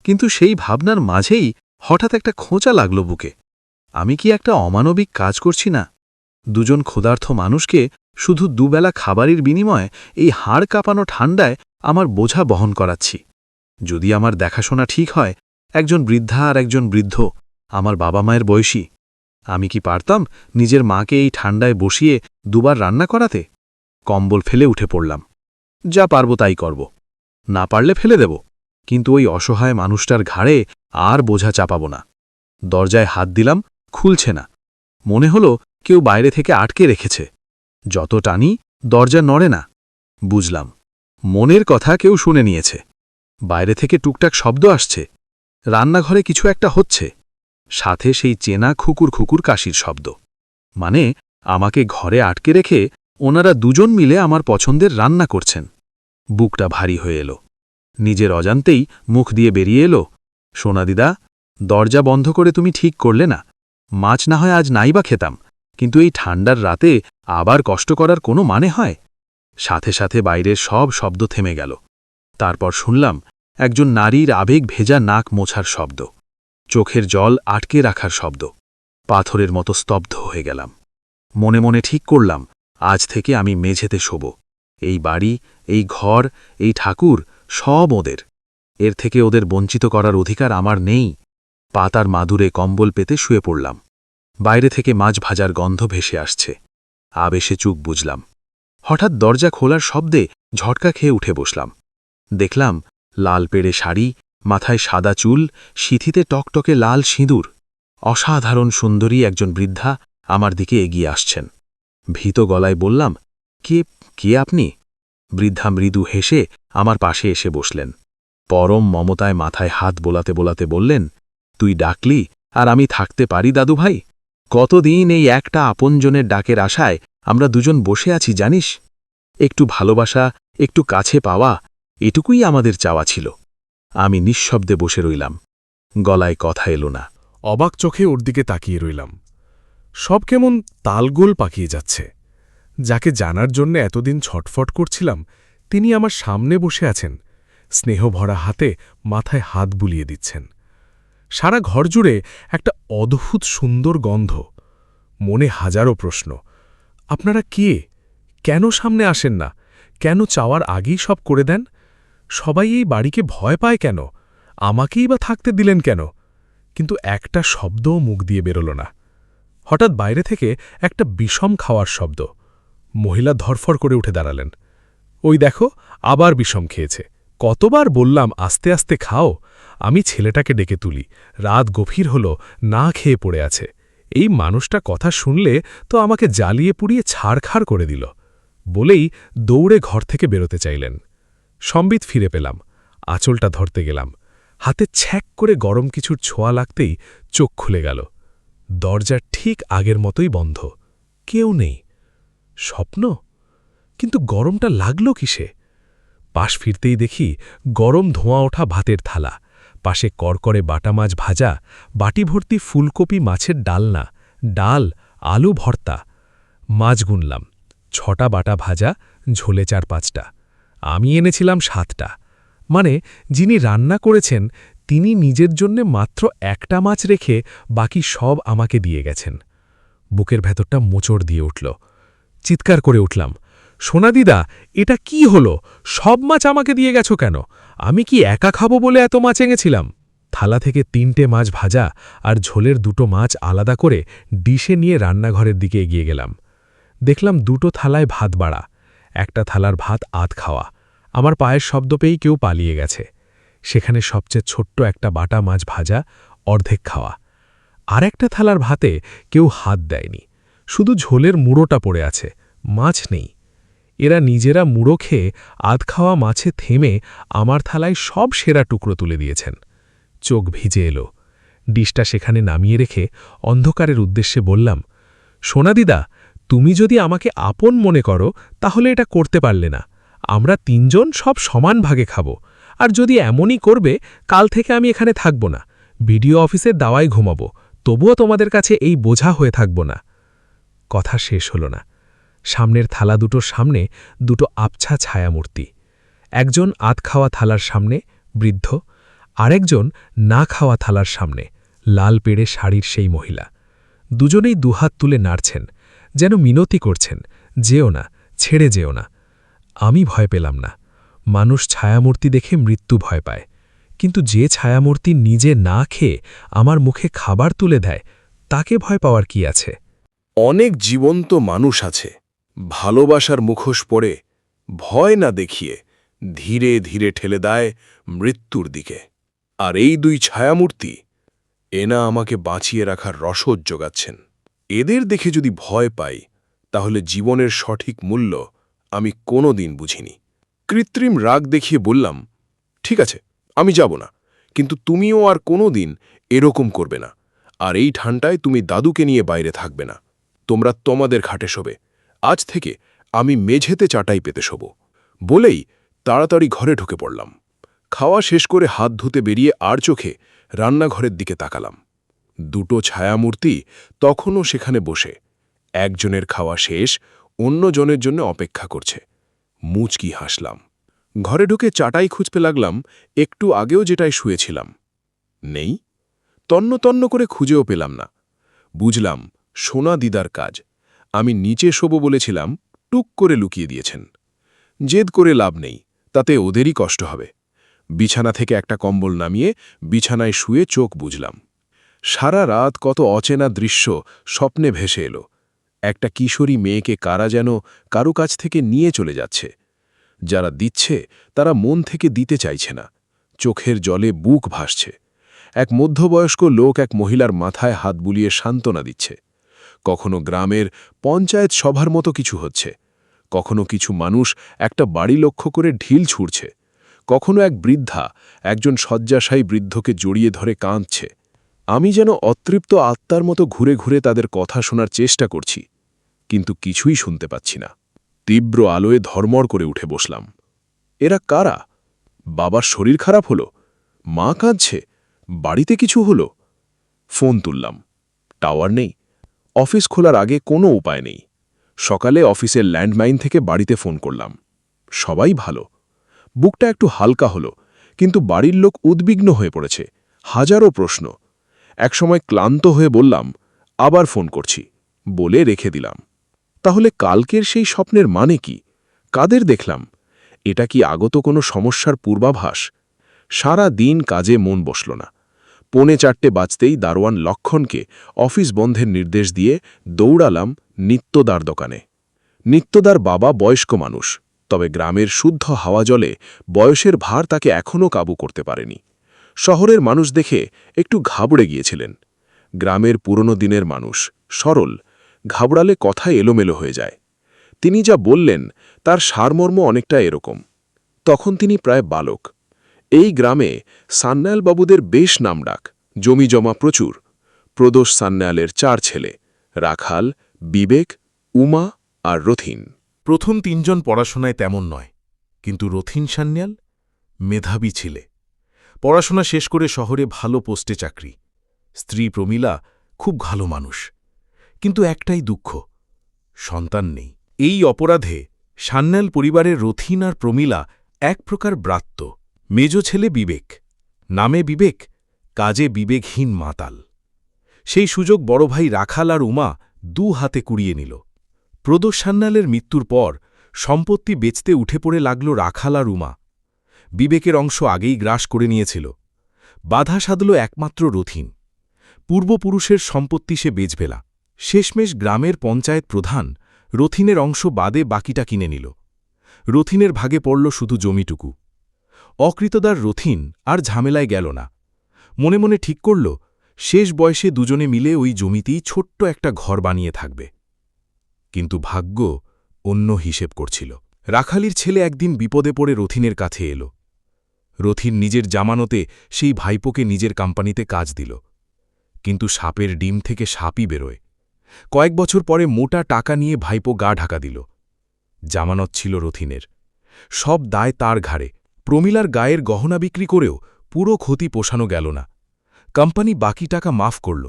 কিন্তু সেই ভাবনার মাঝেই হঠাৎ একটা খোঁচা লাগল বুকে। আমি কি একটা অমানবিক কাজ করছি না? দুজন ক্ষুধার্ত মানুষকে শুধু দুবেলা খাবারের বিনিময়ে এই হাড় কাঁপানো ঠান্ডায় আমার বোঝা বহন করাচ্ছি। যদি আমার দেখাশোনা ঠিক হয়, একজন বৃদ্ধা আর একজন বৃদ্ধ আমার বাবা মায়ের বয়সী, আমি কি পারতাম নিজের মাকে এই ঠান্ডায় বসিয়ে দুবার রান্না করাতে? কম্বল ফেলে উঠে পড়লাম। যা পারব তাই করব, না পারলে ফেলে দেব, কিন্তু ওই অসহায় মানুষটার ঘাড়ে আর বোঝা চাপাব না। দরজায় হাত দিলাম, খুলছে না। মনে হলো কেউ বাইরে থেকে আটকে রেখেছে। যত টানি দরজা নড়ে না। বুঝলাম, মনের কথা কেউ শুনে নিয়েছে। বাইরে থেকে টুকটাক শব্দ আসছে, রান্নাঘরে কিছু একটা হচ্ছে, সাথে সেই চেনা খুকুর খুকুর কাশির শব্দ। মানে আমাকে ঘরে আটকে রেখে ওনারা দুজন মিলে আমার পছন্দের রান্না করছেন। বুকটা ভারী হয়ে এলো। নিজের অজান্তেই মুখ দিয়ে বেরিয়ে এলো, সোনাদিদা, দরজা বন্ধ করে তুমি ঠিক করলে না। মাছ না হয় আজ নাইবা খেতাম, কিন্তু এই ঠান্ডার রাতে আবার কষ্ট করার কোনো মানে হয়? সাথে সাথে বাইরের সব শব্দ থেমে গেল। তারপর শুনলাম একজন নারীর আবেগ ভেজা নাক মোছার শব্দ, চোখের জল আটকে রাখার শব্দ। পাথরের মতো স্তব্ধ হয়ে গেলাম। মনে মনে ঠিক করলাম, আজ থেকে আমি মেঝেতে শোব। এই বাড়ি, এই ঘর, এই ঠাকুর সব ওদের। এর থেকে ওদের বঞ্চিত করার অধিকার আমার নেই। পাতার মাদুরে কম্বল পেতে শুয়ে পড়লাম। বাইরে থেকে মাছ ভাজার গন্ধ ভেসে আসছে। আবেশে চুপ বুঝলাম। হঠাৎ দরজা খোলার শব্দে ঝটকা খেয়ে উঠে বসলাম। দেখলাম লাল পেড়ে শাড়ি, মাথায় সাদা চুল, সিঁথিতে টকটকে লাল সিঁদুর, অসাধারণ সুন্দরী একজন বৃদ্ধা আমার দিকে এগিয়ে আসছেন। ভীত গলায় বললাম, কে আপনি? বৃদ্ধা মৃদু হেসে আমার পাশে এসে বসলেন। পরম মমতায় মাথায় হাত বোলাতে বোলাতে বললেন, তুই ডাকলি আর আমি থাকতে পারি দাদু ভাই? কতদিন এই একটা আপনজনের ডাকের আশায় আমরা দুজন বসে আছি জানিস? একটু ভালোবাসা, একটু কাছে পাওয়া, এটুকুই আমাদের চাওয়া ছিল। আমি নিঃশব্দে বসে রইলাম। গলায় কথা এলো না। অবাক চোখে ওর দিকে তাকিয়ে রইলাম। সব কেমন তালগোল পাকিয়ে যাচ্ছে। যাকে জানার জন্য এতদিন ছটফট করছিলাম, তিনি আমার সামনে বসে আছেন, স্নেহভরা হাতে মাথায় হাত বুলিয়ে দিচ্ছেন। সারা ঘর জুড়ে একটা অদ্ভুত সুন্দর গন্ধ। মনে হাজারো প্রশ্ন। আপনারা কে? কেন সামনে আসেন না? কেন চাওয়ার আগেই সব করে দেন? সবাই এই বাড়িকে ভয় পায় কেন? আমাকেই বা থাকতে দিলেন কেন? কিন্তু একটা শব্দও মুখ দিয়ে বেরোল না। হঠাৎ বাইরে থেকে একটা বিষম খাওয়ার শব্দ। মহিলা ধরফর করে উঠে দাঁড়ালেন। ওই দেখো, আবার বিষম খেয়েছে। কতবার বললাম আস্তে আস্তে খাও। আমি ছেলেটাকে ডেকে তুলি। রাত গভীর হল, না খেয়ে পড়ে আছে। এই মানুষটা কথা শুনলে তো আমাকে জ্বালিয়ে পুড়িয়ে ছাড়খাড় করে দিল। বলেই দৌড়ে ঘর থেকে বেরোতে চাইলেন। সম্বিত ফিরে পেলাম। আঁচলটা ধরতে গেলাম। হাতে ছ্যাক করে গরম কিছুর ছোঁয়া লাগতেই চোখ খুলে গেল। দরজা ঠিক আগের মতোই বন্ধ। কেউ নেই। স্বপ্ন? কিন্তু গরমটা লাগল কিসে? পাশ ফিরতেই দেখি গরম ধোঁয়া ওঠা ভাতের থালা, পাশে করকরে বাটা মাছ ভাজা, বাটি ভর্তি ফুলকপি মাছের ডালনা, ডাল, আলু ভর্তা। মাছ গুনলাম, 6টা বাটা ভাজা, ঝোলে 4-5টা। আমি এনেছিলাম 7টা। মানে যিনি রান্না করেছেন তিনি নিজের জন্যে মাত্র একটা মাছ রেখে বাকি সব আমাকে দিয়ে গেছেন। বুকের ভেতরটা মোচড় দিয়ে উঠল। চিৎকার করে উঠলাম, সোনাদিদা, এটা কি হলো? সব মাছ আমাকে দিয়ে গেছো কেন? আমি কি একা খাবো বলে এত মাছ এনেছিলাম? থালা থেকে 3টে মাছ ভাজা আর ঝোলের 2টো মাছ আলাদা করে ডিশে নিয়ে রান্নাঘরের দিকে এগিয়ে গেলাম। দেখলাম 2টো থালায় ভাত বাড়া, একটা থালার ভাত আধ খাওয়া। আমার পায়ের শব্দ পেয়েই কেউ পালিয়ে গেছে। সেখানে সবচেয়ে ছোট্ট একটা বাটা মাছ ভাজা, অর্ধেক খাওয়া। আর একটা থালার ভাতে কেউ হাত দেয়নি, শুধু ঝোলের মুড়োটা পড়ে আছে, মাছ নেই। এরা নিজেরা মুড়ো খেয়ে আধ খাওয়া মাছে থেমে আমার থালায় সব সেরা টুকরো তুলে দিয়েছেন। চোখ ভিজে এলো। ডিশটা সেখানে নামিয়ে রেখে অন্ধকারের উদ্দেশ্যে বললাম, সোনাদিদা, তুমি যদি আমাকে আপন মনে করো তাহলে এটা করতে পারলে না। আমরা 3 জন সব সমান ভাগে খাবো। আর যদি এমনই করবে, কাল থেকে আমি এখানে থাকব না, বিডিও অফিসের দাওয়ায় ঘুমাবো, তবুও তোমাদের কাছে এই বোঝা হয়ে থাকব না। কথা শেষ হল না। সামনের থালা দুটোর সামনে 2টো আবছা ছায়ামূর্তি। একজন আধ খাওয়া থালার সামনে, বৃদ্ধ, আরেকজন না খাওয়া থালার সামনে, লাল পেড়ে শাড়ির সেই মহিলা। দুজনেই দুহাত তুলে নাড়ছেন, যেন মিনতি করছেন, যেও না, ছেড়ে যেও না। আমি ভয় পেলাম না। মানুষ ছায়ামূর্তি দেখে মৃত্যু ভয় পায়, কিন্তু যে ছায়ামূর্তি নিজে না খেয়ে আমার মুখে খাবার তুলে দেয়, তাকে ভয় পাওয়ার কি আছে? অনেক জীবন্ত মানুষ আছে ভালোবাসার মুখোশ পরে, ভয় না দেখিয়ে ধীরে ধীরে ঠেলে দেয় মৃত্যুর দিকে। আর এই দুই ছায়ামূর্তি এনা আমাকে বাঁচিয়ে রাখার রসদ যোগাচ্ছেন। এদের দেখে যদি ভয় পাই, তাহলে জীবনের সঠিক মূল্য আমি কোনো দিন বুঝিনি। কৃত্রিম রাগ দেখিয়ে বললাম, ঠিক আছে, আমি যাব না, কিন্তু তুমিও আর কোনো দিন এরকম করবে না। আর এই ঠান্ডায় তুমি দাদুকে নিয়ে বাইরে থাকবে না। তোমরা তোমাদের খাটে শোবে, আজ থেকে আমি মেঝেতে চাটাই পেতে শোব। বলেই তাড়াতাড়ি ঘরে ঢুকে পড়লাম। খাওয়া শেষ করে হাত ধুতে বেরিয়ে আর চোখে রান্নাঘরের দিকে তাকালাম। দুটো ছায়ামূর্তি তখনও সেখানে বসে, একজনের খাওয়া শেষ, অন্যজনের জন্য অপেক্ষা করছে। মুচকি হাসলাম। ঘরে ঢুকে চাটাই খুঁজতে লাগলাম, একটু আগেও যেটায় শুয়েছিলাম। নেই, তন্ন তন্ন করে খুঁজেও পেলাম না। বুঝলাম সোনা দিদার কাজ। আমি নিচে শোব বলেছিলাম, টুক করে লুকিয়ে দিয়েছেন। জেদ করে লাভ নেই, তাতে ওদেরই কষ্ট হবে। বিছানা থেকে একটা কম্বল নামিয়ে বিছানায় শুয়ে চোখ বুঝলাম। সারা রাত কত অচেনা দৃশ্য স্বপ্নে ভেসে এলো। একটা কিশোরী মেয়েকে কারা যেন কারো কাছ থেকে নিয়ে চলে যাচ্ছে। যারা দিচ্ছে তারা মন থেকে দিতে চাইছে না, চোখের জলে বুক ভাসছে। এক মধ্যবয়স্ক লোক এক মহিলার মাথায় হাত বুলিয়ে সান্ত্বনা দিচ্ছে। কখনো গ্রামের পঞ্চায়েত সভার মতো কিছু হচ্ছে, কখনো কিছু মানুষ একটা বাড়ি লক্ষ্য করে ঢিল ছুঁড়ছে, কখনো এক বৃদ্ধা একজন শয্যাশায়ী বৃদ্ধকে জড়িয়ে ধরে কাঁদছে। আমি যেন অতৃপ্ত আত্মার মতো ঘুরে ঘুরে তাদের কথা শোনার চেষ্টা করছি, কিন্তু কিছুই শুনতে পাচ্ছি না। তীব্র আলোয় ধর্মড় করে উঠে বসলাম। এরা কারা? বাবার শরীর খারাপ হলো, মা কাঁদছে, বাড়িতে কিছু হলো। ফোন তুললাম, টাওয়ার নেই। অফিস খোলার আগে কোনো উপায় নেই। সকালে অফিসের ল্যান্ডমাইন থেকে বাড়িতে ফোন করলাম, সবাই ভালো। বুকটা একটু হালকা হলো, কিন্তু বাড়ির লোক উদ্বিগ্ন হয়ে পড়েছে, হাজারো প্রশ্ন। একসময় ক্লান্ত হয়ে বললাম, আবার ফোন করছি, বলে রেখে দিলাম। তাহলে কালকের সেই স্বপ্নের মানে কি? কাদের দেখলাম? এটা কি আগত কোনো সমস্যার পূর্বাভাস? সারা দিন কাজে মন বসল না। 3:45 বাজতেই দারোয়ান লক্ষণকে অফিস বন্ধের নির্দেশ দিয়ে দৌড়ালাম নিত্যদার দোকানে। নিত্যদার বাবা বয়স্ক মানুষ, তবে গ্রামের শুদ্ধ হাওয়া জলে বয়সের ভার তাকে এখনও কাবু করতে পারেনি। শহরের মানুষ দেখে একটু ঘাবড়ে গিয়েছিলেন। গ্রামের পুরনো দিনের মানুষ, সরল, ঘাবড়ালে কথা এলোমেলো হয়ে যায়। তিনি যা বললেন তার সারমর্ম অনেকটা এরকম। তখন তিনি প্রায় বালক। এই গ্রামে সান্যালবাবুদের বেশ নামডাক, জমি জমা প্রচুর। প্রদোষ সান্যালের 4 ছেলে, রাখাল, বিবেক, উমা আর রথিন। প্রথম 3 জন পড়াশোনায় তেমন নয়, কিন্তু রথিন সান্যাল মেধাবী ছিলে। পড়াশোনা শেষ করে শহরে ভালো পোস্টে চাকরি। স্ত্রী প্রমীলা খুব ভালো মানুষ, কিন্তু একটাই দুঃখ, সন্তান নেই। এই অপরাধে সান্যাল পরিবারের রথিন আর প্রমীলা এক প্রকার ব্রাত্য। মেজ ছেলে বিবেক, নামে বিবেক, কাজে বিবেকহীন মাতাল। সেই সুযোগ বড় ভাই রাখাল আর উমা 2 হাতে কুড়িয়ে নিল। প্রদোষ সান্যালের মৃত্যুর পর সম্পত্তি বেচতে উঠে পড়ে লাগল রাখাল আর উমা। বিবেকের অংশ আগেই গ্রাস করে নিয়েছিল। বাধা সাধল একমাত্র রথিন। পূর্বপুরুষের সম্পত্তি সে বেচবে না। শেষমেশ গ্রামের পঞ্চায়েত প্রধান রথিনের অংশ বাদে বাকিটা কিনে নিল। রথিনের ভাগে পড়ল শুধু জমিটুকু। অকৃতদার রথিন আর ঝামেলায় গেল না। মনে মনে ঠিক করল, শেষ বয়সে দুজনে মিলে ওই জমিতেই ছোট্ট একটা ঘর বানিয়ে থাকবে। কিন্তু ভাগ্য অন্য হিসেব করছিল। রাখালির ছেলে একদিন বিপদে পড়ে রথিনের কাছে এল। রথিন নিজের জামানতে সেই ভাইপোকে নিজের কোম্পানিতে কাজ দিল। কিন্তু সাপের ডিম থেকে সাপই বেরোয়। কয়েক বছর পরে মোটা টাকা নিয়ে ভাইপো গা ঢাকা দিল। জামানত ছিল রথিনের, সব দায় তার ঘাড়ে। প্রমীলার গায়ের গহনা বিক্রি করেও পুরো ক্ষতি পোষানো গেল না। কোম্পানি বাকি টাকা মাফ করল,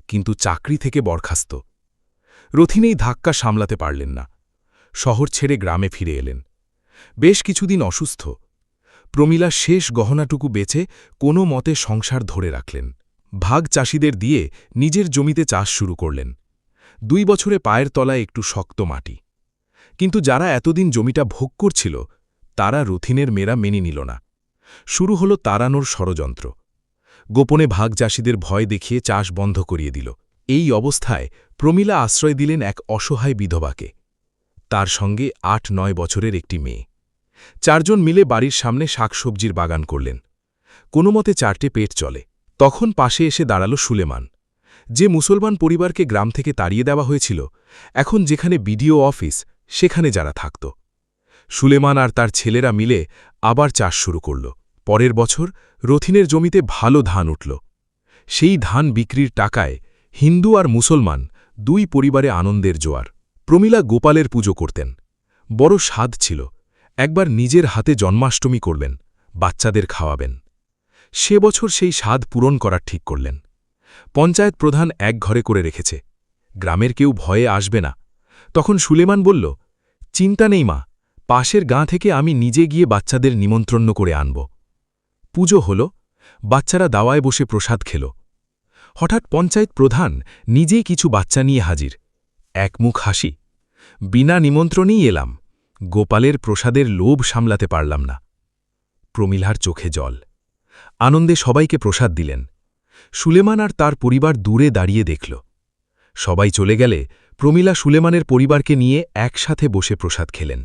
কিন্তু চাকরি থেকে বরখাস্ত। রথিন এই ধাক্কা সামলাতে পারলেন না। শহর ছেড়ে গ্রামে ফিরে এলেন। বেশ কিছুদিন অসুস্থ। প্রমীলা শেষ গহনাটুকু বেচে কোনো মতে সংসার ধরে রাখলেন। ভাগ চাষিদের দিয়ে নিজের জমিতে চাষ শুরু করলেন। 2 বছরে পায়ের তলায় একটু শক্ত মাটি। কিন্তু যারা এতদিন জমিটা ভোগ করছিল তারা রথিনের মেয়েরা মেনে নিল না। শুরু হল তাড়ানোর ষড়যন্ত্র। গোপনে ভাগ চাষিদের ভয় দেখিয়ে চাষ বন্ধ করিয়ে দিল। এই অবস্থায় প্রমীলা আশ্রয় দিলেন এক অসহায় বিধবাকে। তার সঙ্গে 8-9 বছরের একটি মেয়ে। 4 জন মিলে বাড়ির সামনে শাকসবজির বাগান করলেন। কোনোমতে 4টে পেট চলে। তখন পাশে এসে দাঁড়াল সুলেমান। যে মুসলমান পরিবারকে গ্রাম থেকে তাড়িয়ে দেওয়া হয়েছিল, এখন যেখানে বিডিও অফিস সেখানে যারা থাকত। সুলেমান আর তার ছেলেরা মিলে আবার চাষ শুরু করল। পরের বছর রথিনের জমিতে ভালো ধান উঠল। সেই ধান বিক্রির টাকায় হিন্দু আর মুসলমান 2 পরিবারে আনন্দের জোয়ার। প্রমীলা গোপালের পুজো করতেন। বড় স্বাদ ছিল। একবার নিজের হাতে জন্মাষ্টমী করবেন, বাচ্চাদের খাওয়াবেন। সে বছর সেই স্বাদ পূরণ করার ঠিক করলেন। পঞ্চায়েত প্রধান এক ঘরে করে রেখেছে। গ্রামের কেউ ভয়ে আসবে না। তখন সুলেমান বলল, চিন্তা নেই মা, পাশের গাঁ থেকে আমি নিজে গিয়ে বাচ্চাদের নিমন্ত্রণ করে আনব। পুজো হল, বাচ্চারা দাওয়ায় বসে প্রসাদ খেল। হঠাৎ পঞ্চায়েত প্রধান নিজেই কিছু বাচ্চা নিয়ে হাজির। এক মুখ হাসি। বিনা নিমন্ত্রণেই এলাম। গোপালের প্রসাদের লোভ সামলাতে পারলাম না। প্রমীলার চোখে জল। আনন্দে সবাইকে প্রসাদ দিলেন। সুলেমান আর তার পরিবার দূরে দাঁড়িয়ে দেখল। সবাই চলে গেলে প্রমীলা সুলেমানের পরিবারকে নিয়ে একসাথে বসে প্রসাদ খেলেন।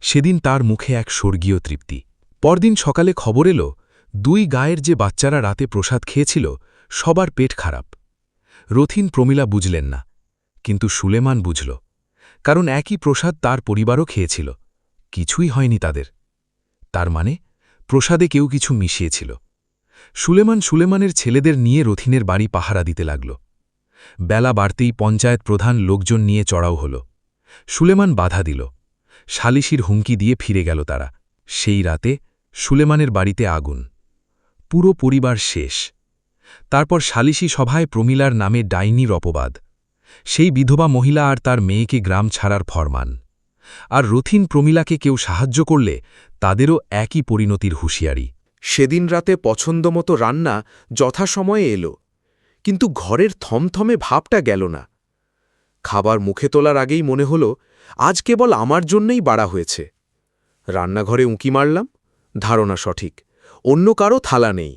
সেদিন তার মুখে এক স্বর্গীয় তৃপ্তি। পরদিন সকালে খবর এলো, 2 গায়ের যে বাচ্চারা রাতে প্রসাদ খেয়েছিল সবার পেট খারাপ। রথিন প্রমীলা বুঝলেন না, কিন্তু সুলেমান বুঝল, কারণ একই প্রসাদ তার পরিবারও খেয়েছিল। কিছুই হয়নি তাদের। তার মানে প্রসাদে কেউ কিছু মিশিয়েছিল। সুলেমানের ছেলেদের নিয়ে রথিনের বাড়ি পাহারা দিতে লাগল। বেলা বাড়তেই পঞ্চায়েত প্রধান লোকজন নিয়ে চড়াও হল। সুলেমান বাধা দিল। সালিশির হুমকি দিয়ে ফিরে গেল তারা। সেই রাতে সুলেমানের বাড়িতে আগুন। পুরো পরিবার শেষ। তারপর সালিশি সভায় প্রমীলার নামে ডাইনির অপবাদ। সেই বিধবা মহিলা আর তার মেয়েকে গ্রাম ছাড়ার ফরমান। আর রথিন প্রমীলাকে কেউ সাহায্য করলে তাদেরও একই পরিণতির হুঁশিয়ারি। সেদিন রাতে পছন্দমতো রান্না যথাসময়ে এলো, কিন্তু ঘরের থমথমে ভাবটা গেল না। খাবার মুখে তোলার আগেই মনে হল, আজ কেবল আমার জন্যই বাড়া হয়েছে। রান্নাঘরে উঁকি মারলাম, ধারণা সঠিক, অন্য কারো থালা নেই।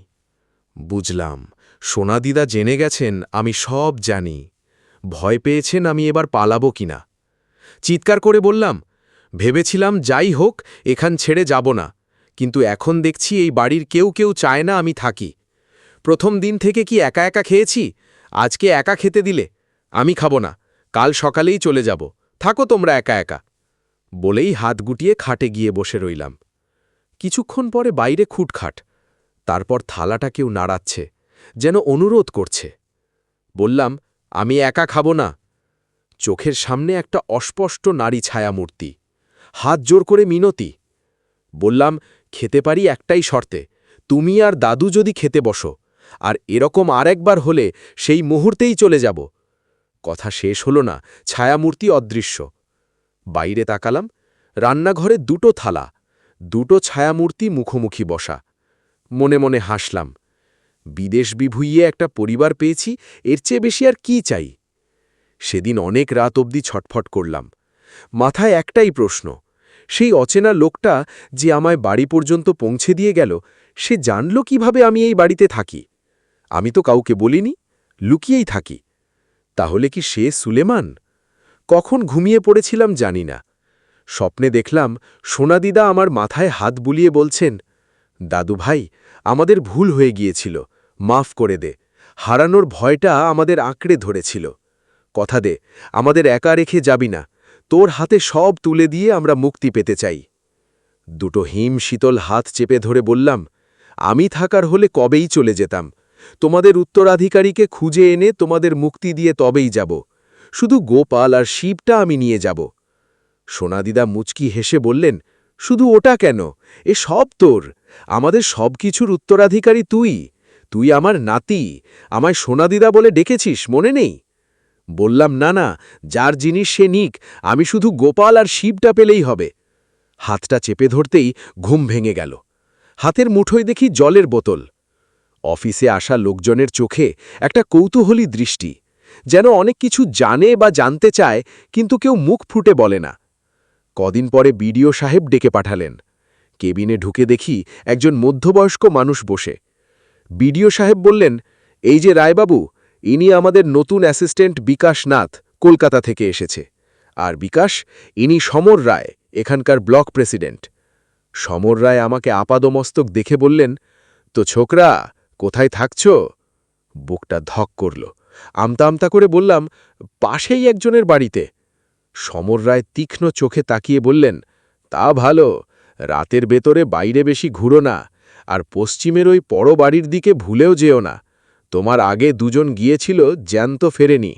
বুঝলাম, সোনাদিদা জেনে গেছেন আমি সব জানি। ভয় পেয়েছেন আমি এবার পালাবো কিনা। চিৎকার করে বললাম, ভেবেছিলাম যাই হোক এখান ছেড়ে যাব না, কিন্তু এখন দেখছি এই বাড়ির কেউ চায় না আমি থাকি। প্রথম দিন থেকে কি একা একা খেয়েছি? আজকে একা খেতে দিলে? আমি খাবো না, কাল সকালেই চলে যাব, থাকো তোমরা একা একা। বলেই হাত গুটিয়ে খাটে গিয়ে বসে রইলাম। কিছুক্ষণ পরে বাইরে খুটখাট, তারপর থালাটা কেউ নাড়াচ্ছে, যেন অনুরোধ করছে। বললাম, আমি একা খাবো না। চোখের সামনে একটা অস্পষ্ট নারী ছায়ামূর্তি, হাত জোর করে মিনতি। বললাম, খেতে পারি একটাই শর্তে, তুমি আর দাদু যদি খেতে বসো, আর এরকম আরেকবার হলে সেই মুহূর্তেই চলে যাব। কথা শেষ হল না, ছায়ামূর্তি অদৃশ্য। বাইরে তাকালাম, রান্নাঘরে 2টো থালা, 2টো ছায়ামূর্তি মুখোমুখি বসা। মনে মনে হাসলাম। বিদেশ বিভুইয়ে একটা পরিবার পেয়েছি, এর চেয়ে বেশি আর কি চাই। সেদিন অনেক রাত অবধি ছটফট করলাম। মাথায় একটাই প্রশ্ন, সেই অচেনা লোকটা যে আমায় বাড়ি পর্যন্ত পৌঁছে দিয়ে গেল, সে জানল কিভাবে আমি এই বাড়িতে থাকি? আমি তো কাউকে বলিনি, লুকিয়েই থাকি। তাহলে কি সে সুলেমান? কখন ঘুমিয়ে পড়েছিলাম জানি না। স্বপ্নে দেখলাম সোনাদিদা আমার মাথায় হাত বুলিয়ে বলছেন, দাদু ভাই, আমাদের ভুল হয়ে গিয়েছিল, মাফ করে দে। হারানোর ভয়টা আমাদের আঁকড়ে ধরেছিল। কথা দে, আমাদের একা রেখে যাবি না। তোর হাতে সব তুলে দিয়ে আমরা মুক্তি পেতে চাই। 2টো হিম শীতল হাত চেপে ধরে বললাম, আমি থাকার হলে কবেই চলে যেতাম। তোমাদের উত্তরাধিকারীকে খুঁজে এনে তোমাদের মুক্তি দিয়ে তবেই যাব। শুধু গোপাল আর শিবটা আমি নিয়ে যাব। সোনাদিদা মুচকি হেসে বললেন, শুধু ওটা কেন, এ সব তোর। আমাদের সব কিছুর উত্তরাধিকারী তুই। তুই আমার নাতি, আমায় সোনাদিদা বলে ডেকেছিস, মনে নেই? বললাম, না না, যার জিনিস সে নিক, আমি শুধু গোপাল আর শিবটা পেলেই হবে। হাতটা চেপে ধরতেই ঘুম ভেঙে গেল। হাতের মুঠোয় দেখি জলের বোতল। অফিসে আসা লোকজনের চোখে একটা কৌতূহলী দৃষ্টি, যেন অনেক কিছু জানে বা জানতে চায়, কিন্তু কেউ মুখ ফুটে বলে না। কদিন পরে বিডিও সাহেব ডেকে পাঠালেন। কেবিনে ঢুকে দেখি একজন মধ্যবয়স্ক মানুষ বসে। বিডিও সাহেব বললেন, এই যে রায়বাবু, ইনি আমাদের নতুন অ্যাসিস্ট্যান্ট বিকাশ নাথ, কলকাতা থেকে এসেছে। আর বিকাশ, ইনি সমর রায়, এখানকার ব্লক প্রেসিডেন্ট। সমর রায় আমাকে আপাদমস্তক দেখে বললেন, তো ছোকরা, কোথায় থাকছ? বুকটা ধক করল। আমতা আমতা করে বললাম, পাশেই একজনের বাড়িতে। সমর রায় তীক্ষ্ণ চোখে তাকিয়ে বললেন, তা ভালো, রাতের ভেতরে বাইরে বেশি ঘুরো না, আর পশ্চিমের ওই পড়ো বাড়ির দিকে ভুলেও যেও না। তোমার আগে দুজন গিয়েছিল, জ্যান্ত ফেরেনি।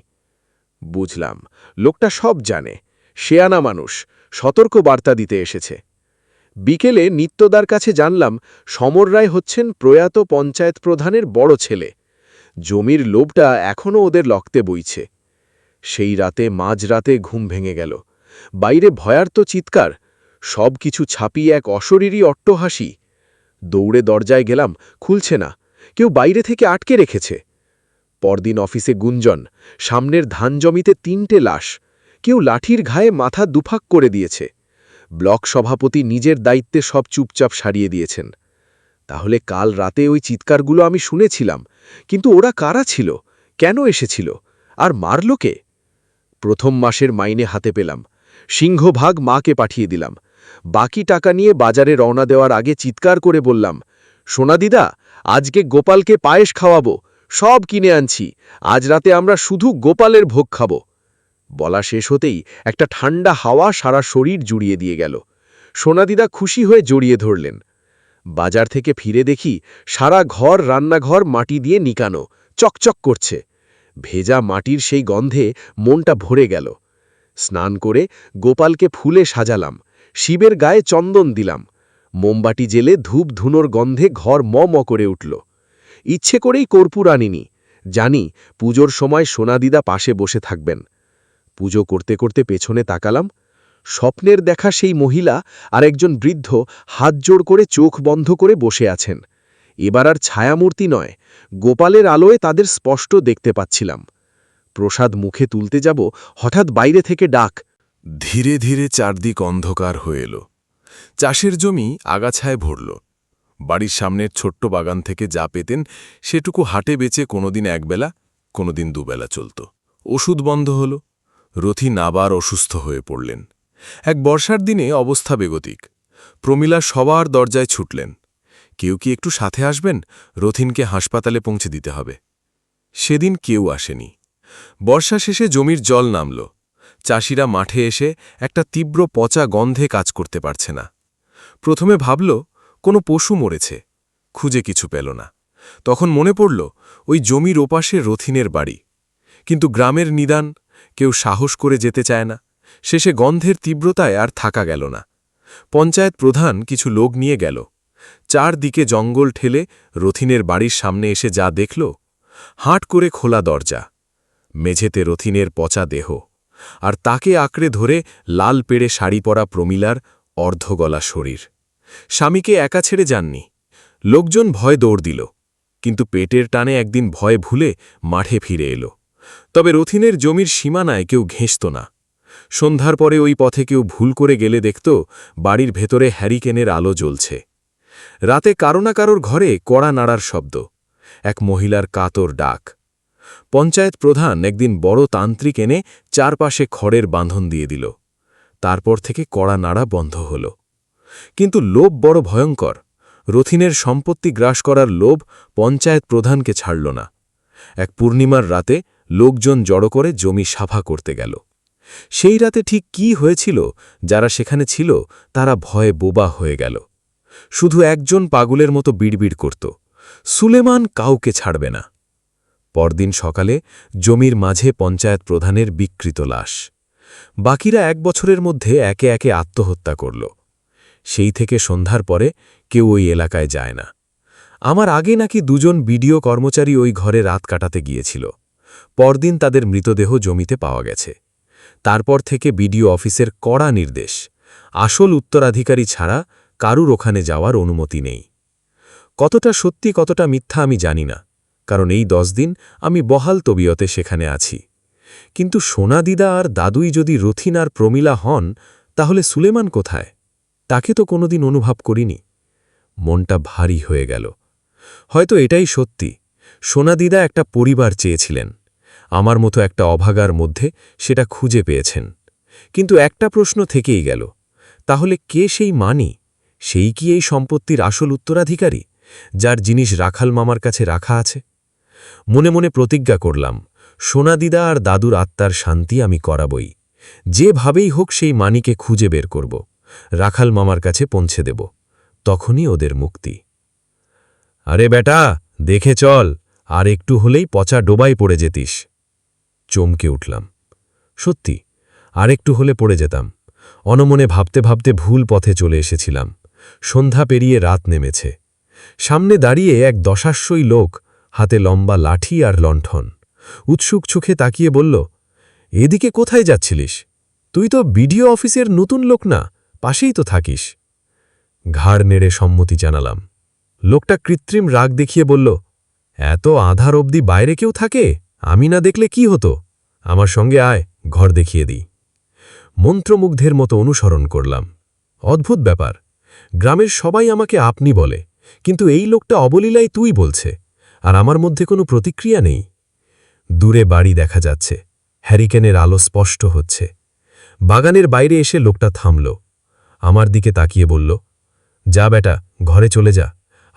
বুঝলাম, লোকটা সব জানে, শেয়ানা মানুষ, সতর্ক বার্তা দিতে এসেছে। বিকেলে নিত্যদার কাছে জানলাম সমর রায় হচ্ছেন প্রয়াত পঞ্চায়েত প্রধানের বড় ছেলে। জমির লোভটা এখনও ওদের রক্তে বইছে। সেই রাতে মাঝরাতে ঘুম ভেঙে গেল। বাইরে ভয়ার্ত চিৎকার, সব কিছু ছাপিয়ে এক অশরীরী অট্টহাসি। দৌড়ে দরজায় গেলাম, খুলছে না, কেউ বাইরে থেকে আটকে রেখেছে। পরদিন অফিসে গুঞ্জন, সামনের ধান জমিতে 3টে লাশ, কেউ লাঠির ঘায়ে মাথা দুফাক করে দিয়েছে। ব্লক সভাপতি নিজের দায়িত্বে সব চুপচাপ সারিয়ে দিয়েছেন। তাহলে কাল রাতে ওই চিৎকারগুলো আমি শুনেছিলাম, কিন্তু ওরা কারা ছিল, কেন এসেছিল, আর মারল কে? প্রথম মাসের মাইনে হাতে পেলাম, সিংহভাগ মাকে পাঠিয়ে দিলাম। বাকি টাকা নিয়ে বাজারে রওনা দেওয়ার আগে চিৎকার করে বললাম, সোনা দিদা, আজকে গোপালকে পায়েস খাওয়াবো, সব কিনে আনছি, আজ রাতে আমরা শুধু গোপালের ভোগ খাব। বলা শেষ হতেই একটা ঠান্ডা হাওয়া সারা শরীর জুড়িয়ে দিয়ে গেল। সোনাদিদা খুশি হয়ে জড়িয়ে ধরলেন। বাজার থেকে ফিরে দেখি সারা ঘর রান্নাঘর মাটি দিয়ে নিকানো, চকচক করছে। ভেজা মাটির সেই গন্ধে মনটা ভরে গেল। স্নান করে গোপালকে ফুলে সাজালাম, শিবের গায়ে চন্দন দিলাম। মোমবাতি জেলে ধূপ ধুনোর গন্ধে ঘর ম করে উঠল। ইচ্ছে করেই কর্পূর আনিনি, জানি পুজোর সময় সোনাদিদা পাশে বসে থাকবেন। পুজো করতে করতে পেছনে তাকালাম, স্বপ্নের দেখা সেই মহিলা আর একজন বৃদ্ধ হাত জোড় করে চোখ বন্ধ করে বসে আছেন। এবার আর ছায়ামূর্তি নয়, গোপালের আলোয় তাদের স্পষ্ট দেখতে পাচ্ছিলাম। প্রসাদ মুখে তুলতে যাব, হঠাৎ বাইরে থেকে ডাক। ধীরে ধীরে চারদিক অন্ধকার হয়ে এলো। চাষের জমি আগাছায় ভরল। বাড়ির সামনের ছোট্ট বাগান থেকে যা পেতেন সেটুকু হাটে বেচে কোনোদিন একবেলা, কোনোদিন দুবেলা চলত। ওষুধ বন্ধ হল। রথীন আবার অসুস্থ হয়ে পড়লেন। এক বর্ষার দিনে অবস্থা বেগতিক। প্রমীলা সবার দরজায় ছুটলেন, কেউ কি একটু সাথে আসবেন, রথীনকে হাসপাতালে পৌঁছে দিতে হবে। সেদিন কেউ আসেনি। বর্ষা শেষে জমির জল নামল। চাষিরা মাঠে এসে একটা তীব্র পচা গন্ধে কাজ করতে পারছে না। প্রথমে ভাবল কোনো পশু মরেছে, খুঁজে কিছু পেল না। তখন মনে পড়ল ওই জমির ওপাশে রথীনের বাড়ি। কিন্তু গ্রামের নিদান, কেউ সাহস করে যেতে চায় না। শেষে গন্ধের তীব্রতায় আর থাকা গেল না। পঞ্চায়েত প্রধান কিছু লোক নিয়ে গেল। চারদিকে জঙ্গল ঠেলে রথীনের বাড়ির সামনে এসে যা দেখল, হাঁট করে খোলা দরজা, মেঝেতে রথীনের পচা দেহ, আর তাকে আঁকড়ে ধরে লাল পেড়ে শাড়ি পরা প্রমীলার অর্ধগলা শরীর। স্বামীকে একা ছেড়ে যাননি। লোকজন ভয় দৌড় দিল, কিন্তু পেটের টানে একদিন ভয় ভুলে মাঠে ফিরে এলো। তবে রথীনের জমির সীমানায় কেউ ঘেঁষত না। সন্ধ্যার পরে ওই পথে কেউ ভুল করে গেলে দেখত বাড়ির ভেতরে হ্যারিকেনের আলো জ্বলছে। রাতে কারো না কারোর ঘরে কড়া নাড়ার শব্দ, এক মহিলার কাতর ডাক। পঞ্চায়েত প্রধান একদিন বড় তান্ত্রিক এনে চারপাশে খড়ের বাঁধন দিয়ে দিল। তারপর থেকে কড়া নাড়া বন্ধ হল। কিন্তু লোভ বড় ভয়ঙ্কর। রথীনের সম্পত্তি গ্রাস করার লোভ পঞ্চায়েত প্রধানকে ছাড়ল না। এক পূর্ণিমার রাতে লোকজন জড়ো করে জমি সাফা করতে গেল। সেই রাতে ঠিক কি হয়েছিল, যারা সেখানে ছিল তারা ভয়ে বোবা হয়ে গেল। শুধু একজন পাগলের মতো বিড়বিড় করত, সুলেমান কাউকে ছাড়বে না। পরদিন সকালে জমির মাঝে পঞ্চায়েত প্রধানের বিকৃত লাশ। বাকিরা 1 বছরের মধ্যে একে একে আত্মহত্যা করল। সেই থেকে সন্ধ্যার পরে কেউ ওই এলাকায় যায় না। আমার আগে নাকি 2 জন বিডিও কর্মচারী ওই ঘরে রাত কাটাতে গিয়েছিল। পরদিন তাদের মৃতদেহ জমিতে পাওয়া গেছে। তারপর থেকে বিডিও অফিসের কড়া নির্দেশ, আসল উত্তরাধিকারী ছাড়া কারুর ওখানে যাওয়ার অনুমতি নেই। কতটা সত্যি কতটা মিথ্যা আমি জানি না, কারণ এই 10 দিন আমি বহাল তবিয়তে সেখানে আছি। কিন্তু সোনা দিদা আর দাদুই যদি রথিন আর প্রমীলা হন, তাহলে সুলেমান কোথায়? তাকে তো কোনোদিন অনুভব করিনি। মনটা ভারী হয়ে গেল। হয়তো এটাই সত্যি, সোনা দিদা একটা পরিবার চেয়েছিলেন, আমার মতো একটা অভাগার মধ্যে সেটা খুঁজে পেয়েছেন। কিন্তু একটা প্রশ্ন থেকেই গেল, তাহলে কে সেই মানি? সেই কি এই সম্পত্তির আসল উত্তরাধিকারী, যার জিনিস রাখাল মামার কাছে রাখা আছে? মনে মনে প্রতিজ্ঞা করলাম, সোনা দিদা আর দাদুর আত্মার শান্তি আমি করাবই। যেভাবেই হোক সেই মানিকে খুঁজে বের করব, রাখাল মামার কাছে পৌঁছে দেব, তখনই ওদের মুক্তি। আরে বেটা, দেখে চল, আর একটু হলেই পচা ডোবায় পড়ে যেতিস। চমকে উঠলাম। সত্যি, আর একটু হলে পড়ে যেতাম। অনমনে ভাবতে ভাবতে ভুল পথে চলে এসেছিলাম। সন্ধ্যা পেরিয়ে রাত নেমেছে। সামনে দাঁড়িয়ে এক দশাশ্বই লোক, হাতে লম্বা লাঠি আর লণ্ঠন। উৎসুক চোখে তাকিয়ে বলল, এদিকে কোথায় যাচ্ছিলিস? তুই তো বিডিও অফিসের নতুন লোক না, পাশেই তো থাকিস। ঘাড় নেড়ে সম্মতি জানালাম। লোকটা কৃত্রিম রাগ দেখিয়ে বলল, এত আধার অবধি বাইরে কেউ থাকে? আমি না দেখলে কি হতো? আমার সঙ্গে আয়, ঘর দেখিয়ে দিই। মন্ত্রমুগ্ধের মতো অনুসরণ করলাম। অদ্ভুত ব্যাপার, গ্রামের সবাই আমাকে আপনি বলে, কিন্তু এই লোকটা অবলীলায় তুই বলছে, আর আমার মধ্যে কোনো প্রতিক্রিয়া নেই। দূরে বাড়ি দেখা যাচ্ছে, হ্যারিকেনের আলো স্পষ্ট হচ্ছে। বাগানের বাইরে এসে লোকটা থামল, আমার দিকে তাকিয়ে বলল, যা বেটা, ঘরে চলে যা,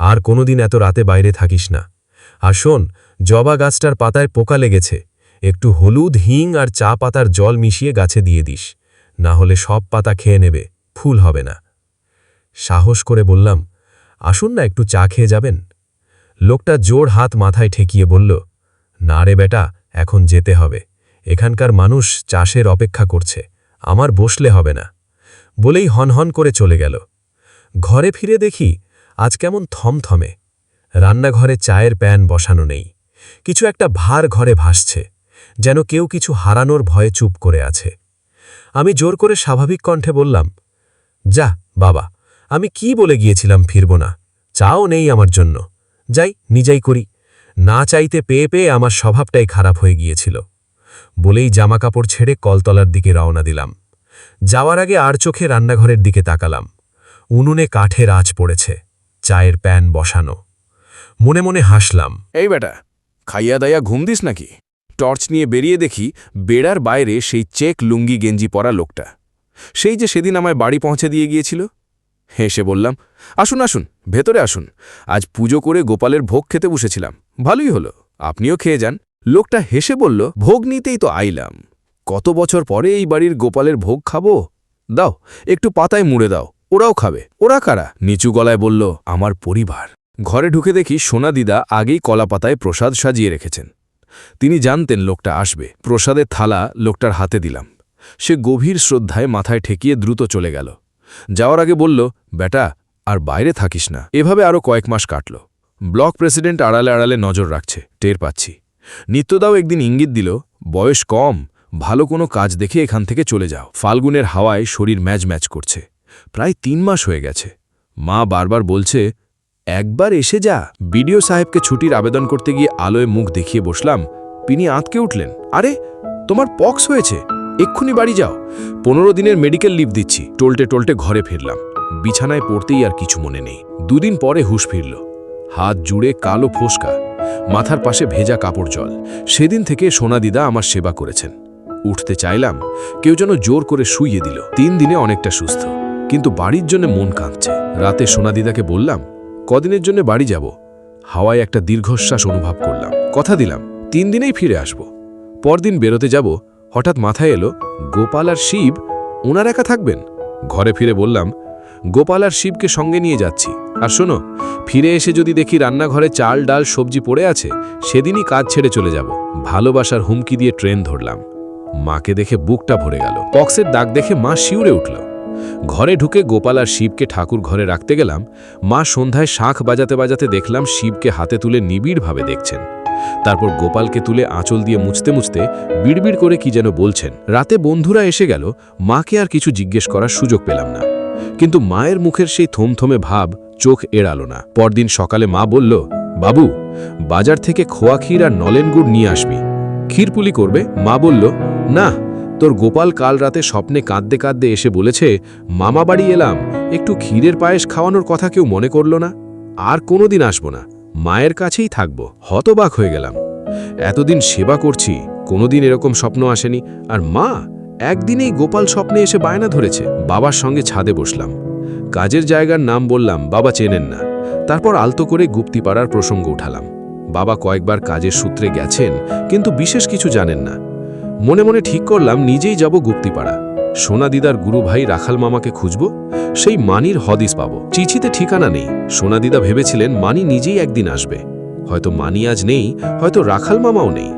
আর কোনোদিন এত রাতে বাইরে থাকিস না। আর শোন, জবা গাছটার পাতায় পোকা লেগেছে, একটু হলুদ, হিং আর চা পাতার জল মিশিয়ে গাছে দিয়ে দিস, না হলে সব পাতা খেয়ে নেবে, ফুল হবে না। সাহস করে বললাম, আসুন না, একটু চা খেয়ে যাবেন। লোকটা জোর হাত মাথায় ঠেকিয়ে বলল, না রে বেটা, এখন যেতে হবে, এখানকার মানুষ চাষের অপেক্ষা করছে, আমার বসলে হবে না। বলেই হনহন করে চলে গেল। ঘরে ফিরে দেখি আজ কেমন থমথমে। রান্নাঘরে চায়ের প্যান বসানো নেই, কিছু একটা ভার ঘরে ভাসছে, যেন কেউ কিছু হারানোর ভয়ে চুপ করে আছে। আমি জোর করে স্বাভাবিক কণ্ঠে বললাম, যা বাবা, আমি কি বলে গিয়েছিলাম ফিরব না, চাও নেই আমার জন্য, যাই নিজেই করি। না চাইতে পেয়ে পেয়ে আমার স্বভাবটাই খারাপ হয়ে গিয়েছিল। বলেই জামাকাপড় ছেড়ে কলতলার দিকে রওনা দিলাম। যাওয়ার আগে আর চোখে রান্নাঘরের দিকে তাকালাম। উনুনে কাঠের আঁচ পড়েছে, চায়ের প্যান বসানো। মনে মনে হাসলাম, এই বেটা, খাইয়া দাইয়া ঘুম দিস নাকি? টর্চ নিয়ে বেরিয়ে দেখি বেড়ার বাইরে সেই চেক লুঙ্গি গেঞ্জি পরা লোকটা, সেই যে সেদিন আমায় বাড়ি পৌঁছে দিয়ে গিয়েছিল। হেসে বললাম, আসুন আসুন, ভেতরে আসুন, আজ পুজো করে গোপালের ভোগ খেতে বসেছিলাম, ভালোই হলো, আপনিও খেয়ে যান। লোকটা হেসে বলল, ভোগ নিতেই তো আইলাম, কত বছর পরে এই বাড়ির গোপালের ভোগ খাবো, দাও একটু পাতায় মুড়ে দাও, ওরাও খাবে। ওরা কারা? নিচু গলায় বলল, আমার পরিবার। ঘরে ঢুকে দেখি সোনা দিদা আগেই কলাপাতায় প্রসাদ সাজিয়ে রেখেছেন। তিনি জানতেন লোকটা আসবে। প্রসাদের থালা লোকটার হাতে দিলাম। সে গভীর শ্রদ্ধায় মাথায় ঠেকিয়ে দ্রুত চলে গেল। যাওয়ার আগে বলল, বেটা, আর বাইরে থাকিস না। এভাবে আরও কয়েক মাস কাটল। ব্লক প্রেসিডেন্ট আড়ালে আড়ালে নজর রাখছে, টের পাচ্ছি। নিত্যদাও একদিন ইঙ্গিত দিল, বয়স কম, ভালো কোনো কাজ দেখে এখান থেকে চলে যাও। ফাল্গুনের হাওয়ায় শরীর ম্যাজ ম্যাচ করছে। প্রায় 3 মাস হয়ে গেছে। মা বারবার বলছে, একবার এসে যা। বিডিও সাহেবকে ছুটির আবেদন করতে গিয়ে আলোয় মুখ দেখিয়ে বসলাম। তিনি আঁতকে উঠলেন, আরে তোমার পক্স হয়েছে, এক্ষুনি বাড়ি যাও। 15 দিনের মেডিকেল লিভ দিচ্ছি। টলটে টলটে ঘরে ফিরলাম। বিছানায় পড়তেই আর কিছু মনে নেই। 2 দিন পরে হুঁশ ফিরল। হাত জুড়ে কালো ফোসকা, মাথার পাশে ভেজা কাপড় জল। সেদিন থেকে সোনা দিদা আমার সেবা করেছেন। উঠতে চাইলাম, কেউ যেন জোর করে শুইয়ে দিল। 3 দিনে অনেকটা সুস্থ, কিন্তু বাড়ির জন্য মন কাঁদছে। রাতে সোনা দিদাকে বললাম, কদিনের জন্য বাড়ি যাব। হাওয়ায় একটা দীর্ঘশ্বাস অনুভব করলাম। কথা দিলাম 3 দিনেই ফিরে আসব। পরদিন বেরোতে যাব, হঠাৎ মাথায় এলো, গোপাল আর শিব ওনার একা থাকবেন। ঘরে ফিরে বললাম, গোপাল আর শিবকে সঙ্গে নিয়ে যাচ্ছি। আর শোনো, ফিরে এসে যদি দেখি রান্নাঘরে চাল ডাল সবজি পড়ে আছে, সেদিনই কাজ ছেড়ে চলে যাব। ভালোবাসার হুমকি দিয়ে ট্রেন ধরলাম। মাকে দেখে বুকটা ভরে গেল। পক্সের দাগ দেখে মা শিউরে উঠল। ঘরে ঢুকে গোপাল আর শিবকে ঠাকুর ঘরে রাখতে গেলাম। মা সন্ধ্যায় শাঁখ বাজাতে বাজাতে দেখলাম শিবকে হাতে তুলে নিবিড়ভাবে দেখছেন। তারপর গোপালকে তুলে আঁচল দিয়ে মুছতে মুছতে বিড়বিড় করে কি যেন বলছেন। রাতে বন্ধুরা এসে গেল, মাকে আর কিছু জিজ্ঞেস করার সুযোগ পেলাম না। কিন্তু মায়ের মুখের সেই থমথমে ভাব চোখ এড়াল না। পরদিন সকালে মা বলল, বাবু, বাজার থেকে খোয়া ক্ষীর আর নলেন গুড় নিয়ে আসবি। ক্ষীরপুলি করবে? মা বলল, না, তোর গোপাল কাল রাতে স্বপ্নে কাঁদতে কাঁদতে এসে বলেছে, মামা বাড়ি এলাম, একটু ক্ষীরের পায়েস খাওয়ানোর কথা কেউ মনে করল না, আর কোনোদিন আসব না, মায়ের কাছেই থাকব। হতবাক হয়ে গেলাম। এতদিন সেবা করছি, কোনোদিন এরকম স্বপ্ন আসেনি। আর মা একদিনেই গোপাল স্বপ্নে এসে বায়না ধরেছে। বাবার সঙ্গে ছাদে বসলাম, কাজের জায়গার নাম বললাম, বাবা চেনেন না। তারপর আলতো করে গুপ্তিপাড়ার প্রসঙ্গ উঠালাম। বাবা কয়েকবার কাজের সূত্রে গেছেন, কিন্তু বিশেষ কিছু জানেন না। মনে মনে ঠিক করলাম নিজেই যাব গুপ্তিপাড়া। সোনা দিদার গুরু ভাই রাখাল মামাকে খুঁজব, সেই মানির হদিস পাব। চিঠিতে ঠিকানা নেই। সোনা দিদা ভেবেছিলেন মানি নিজেই একদিন আসবে। হয়তো মানি আজ নেই, হয়তো রাখাল মামাও নেই।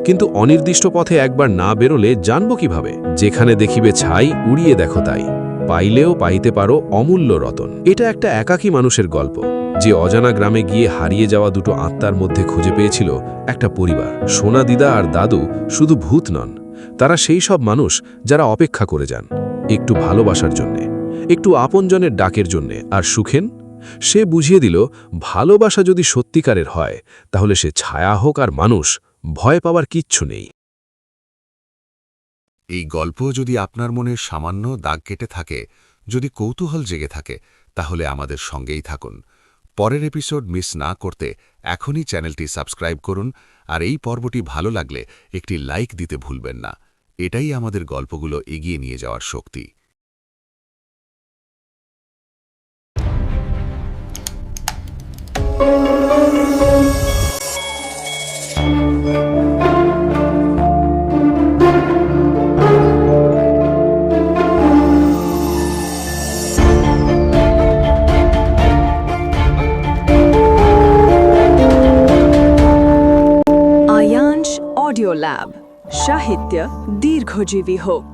কিন্তু অনির্দিষ্ট পথে একবার না বেরোলে জানব কিভাবে? যেখানে দেখিবে ছাই, উড়িয়ে দেখো তাই, পাইলেও পাইতে পারো অমূল্য রতন। এটা একটা একাকী মানুষের গল্প, যে অজানা গ্রামে গিয়ে হারিয়ে যাওয়া দুটো আত্মার মধ্যে খুঁজে পেয়েছিল একটা পরিবার। সোনা দিদা আর দাদু শুধু ভূত নন, তারা সেই সব মানুষ যারা অপেক্ষা করে যান একটু ভালোবাসার জন্যে, একটু আপনজনের ডাকের জন্যে। আর সুখেন, সে বুঝিয়ে দিল, ভালোবাসা যদি সত্যিকারের হয়, তাহলে সে ছায়া হোক আর মানুষ, ভয় পাওয়ার কিচ্ছু নেই। এই গল্প যদি আপনার মনে সামান্য দাগ কেটে থাকে, যদি কৌতূহল জেগে থাকে, তাহলে আমাদের সঙ্গেই থাকুন। পরের এপিসোড মিস না করতে এখনই চ্যানেলটি সাবস্ক্রাইব করুন, আর এই পর্বটি ভালো লাগলে একটি লাইক দিতে ভুলবেন না। এটাই আমাদের গল্পগুলো এগিয়ে নিয়ে যাওয়ার শক্তি। আয়াঞ্জ অডিও ল্যাব, সাহিত্য দীর্ঘজীবী হোক।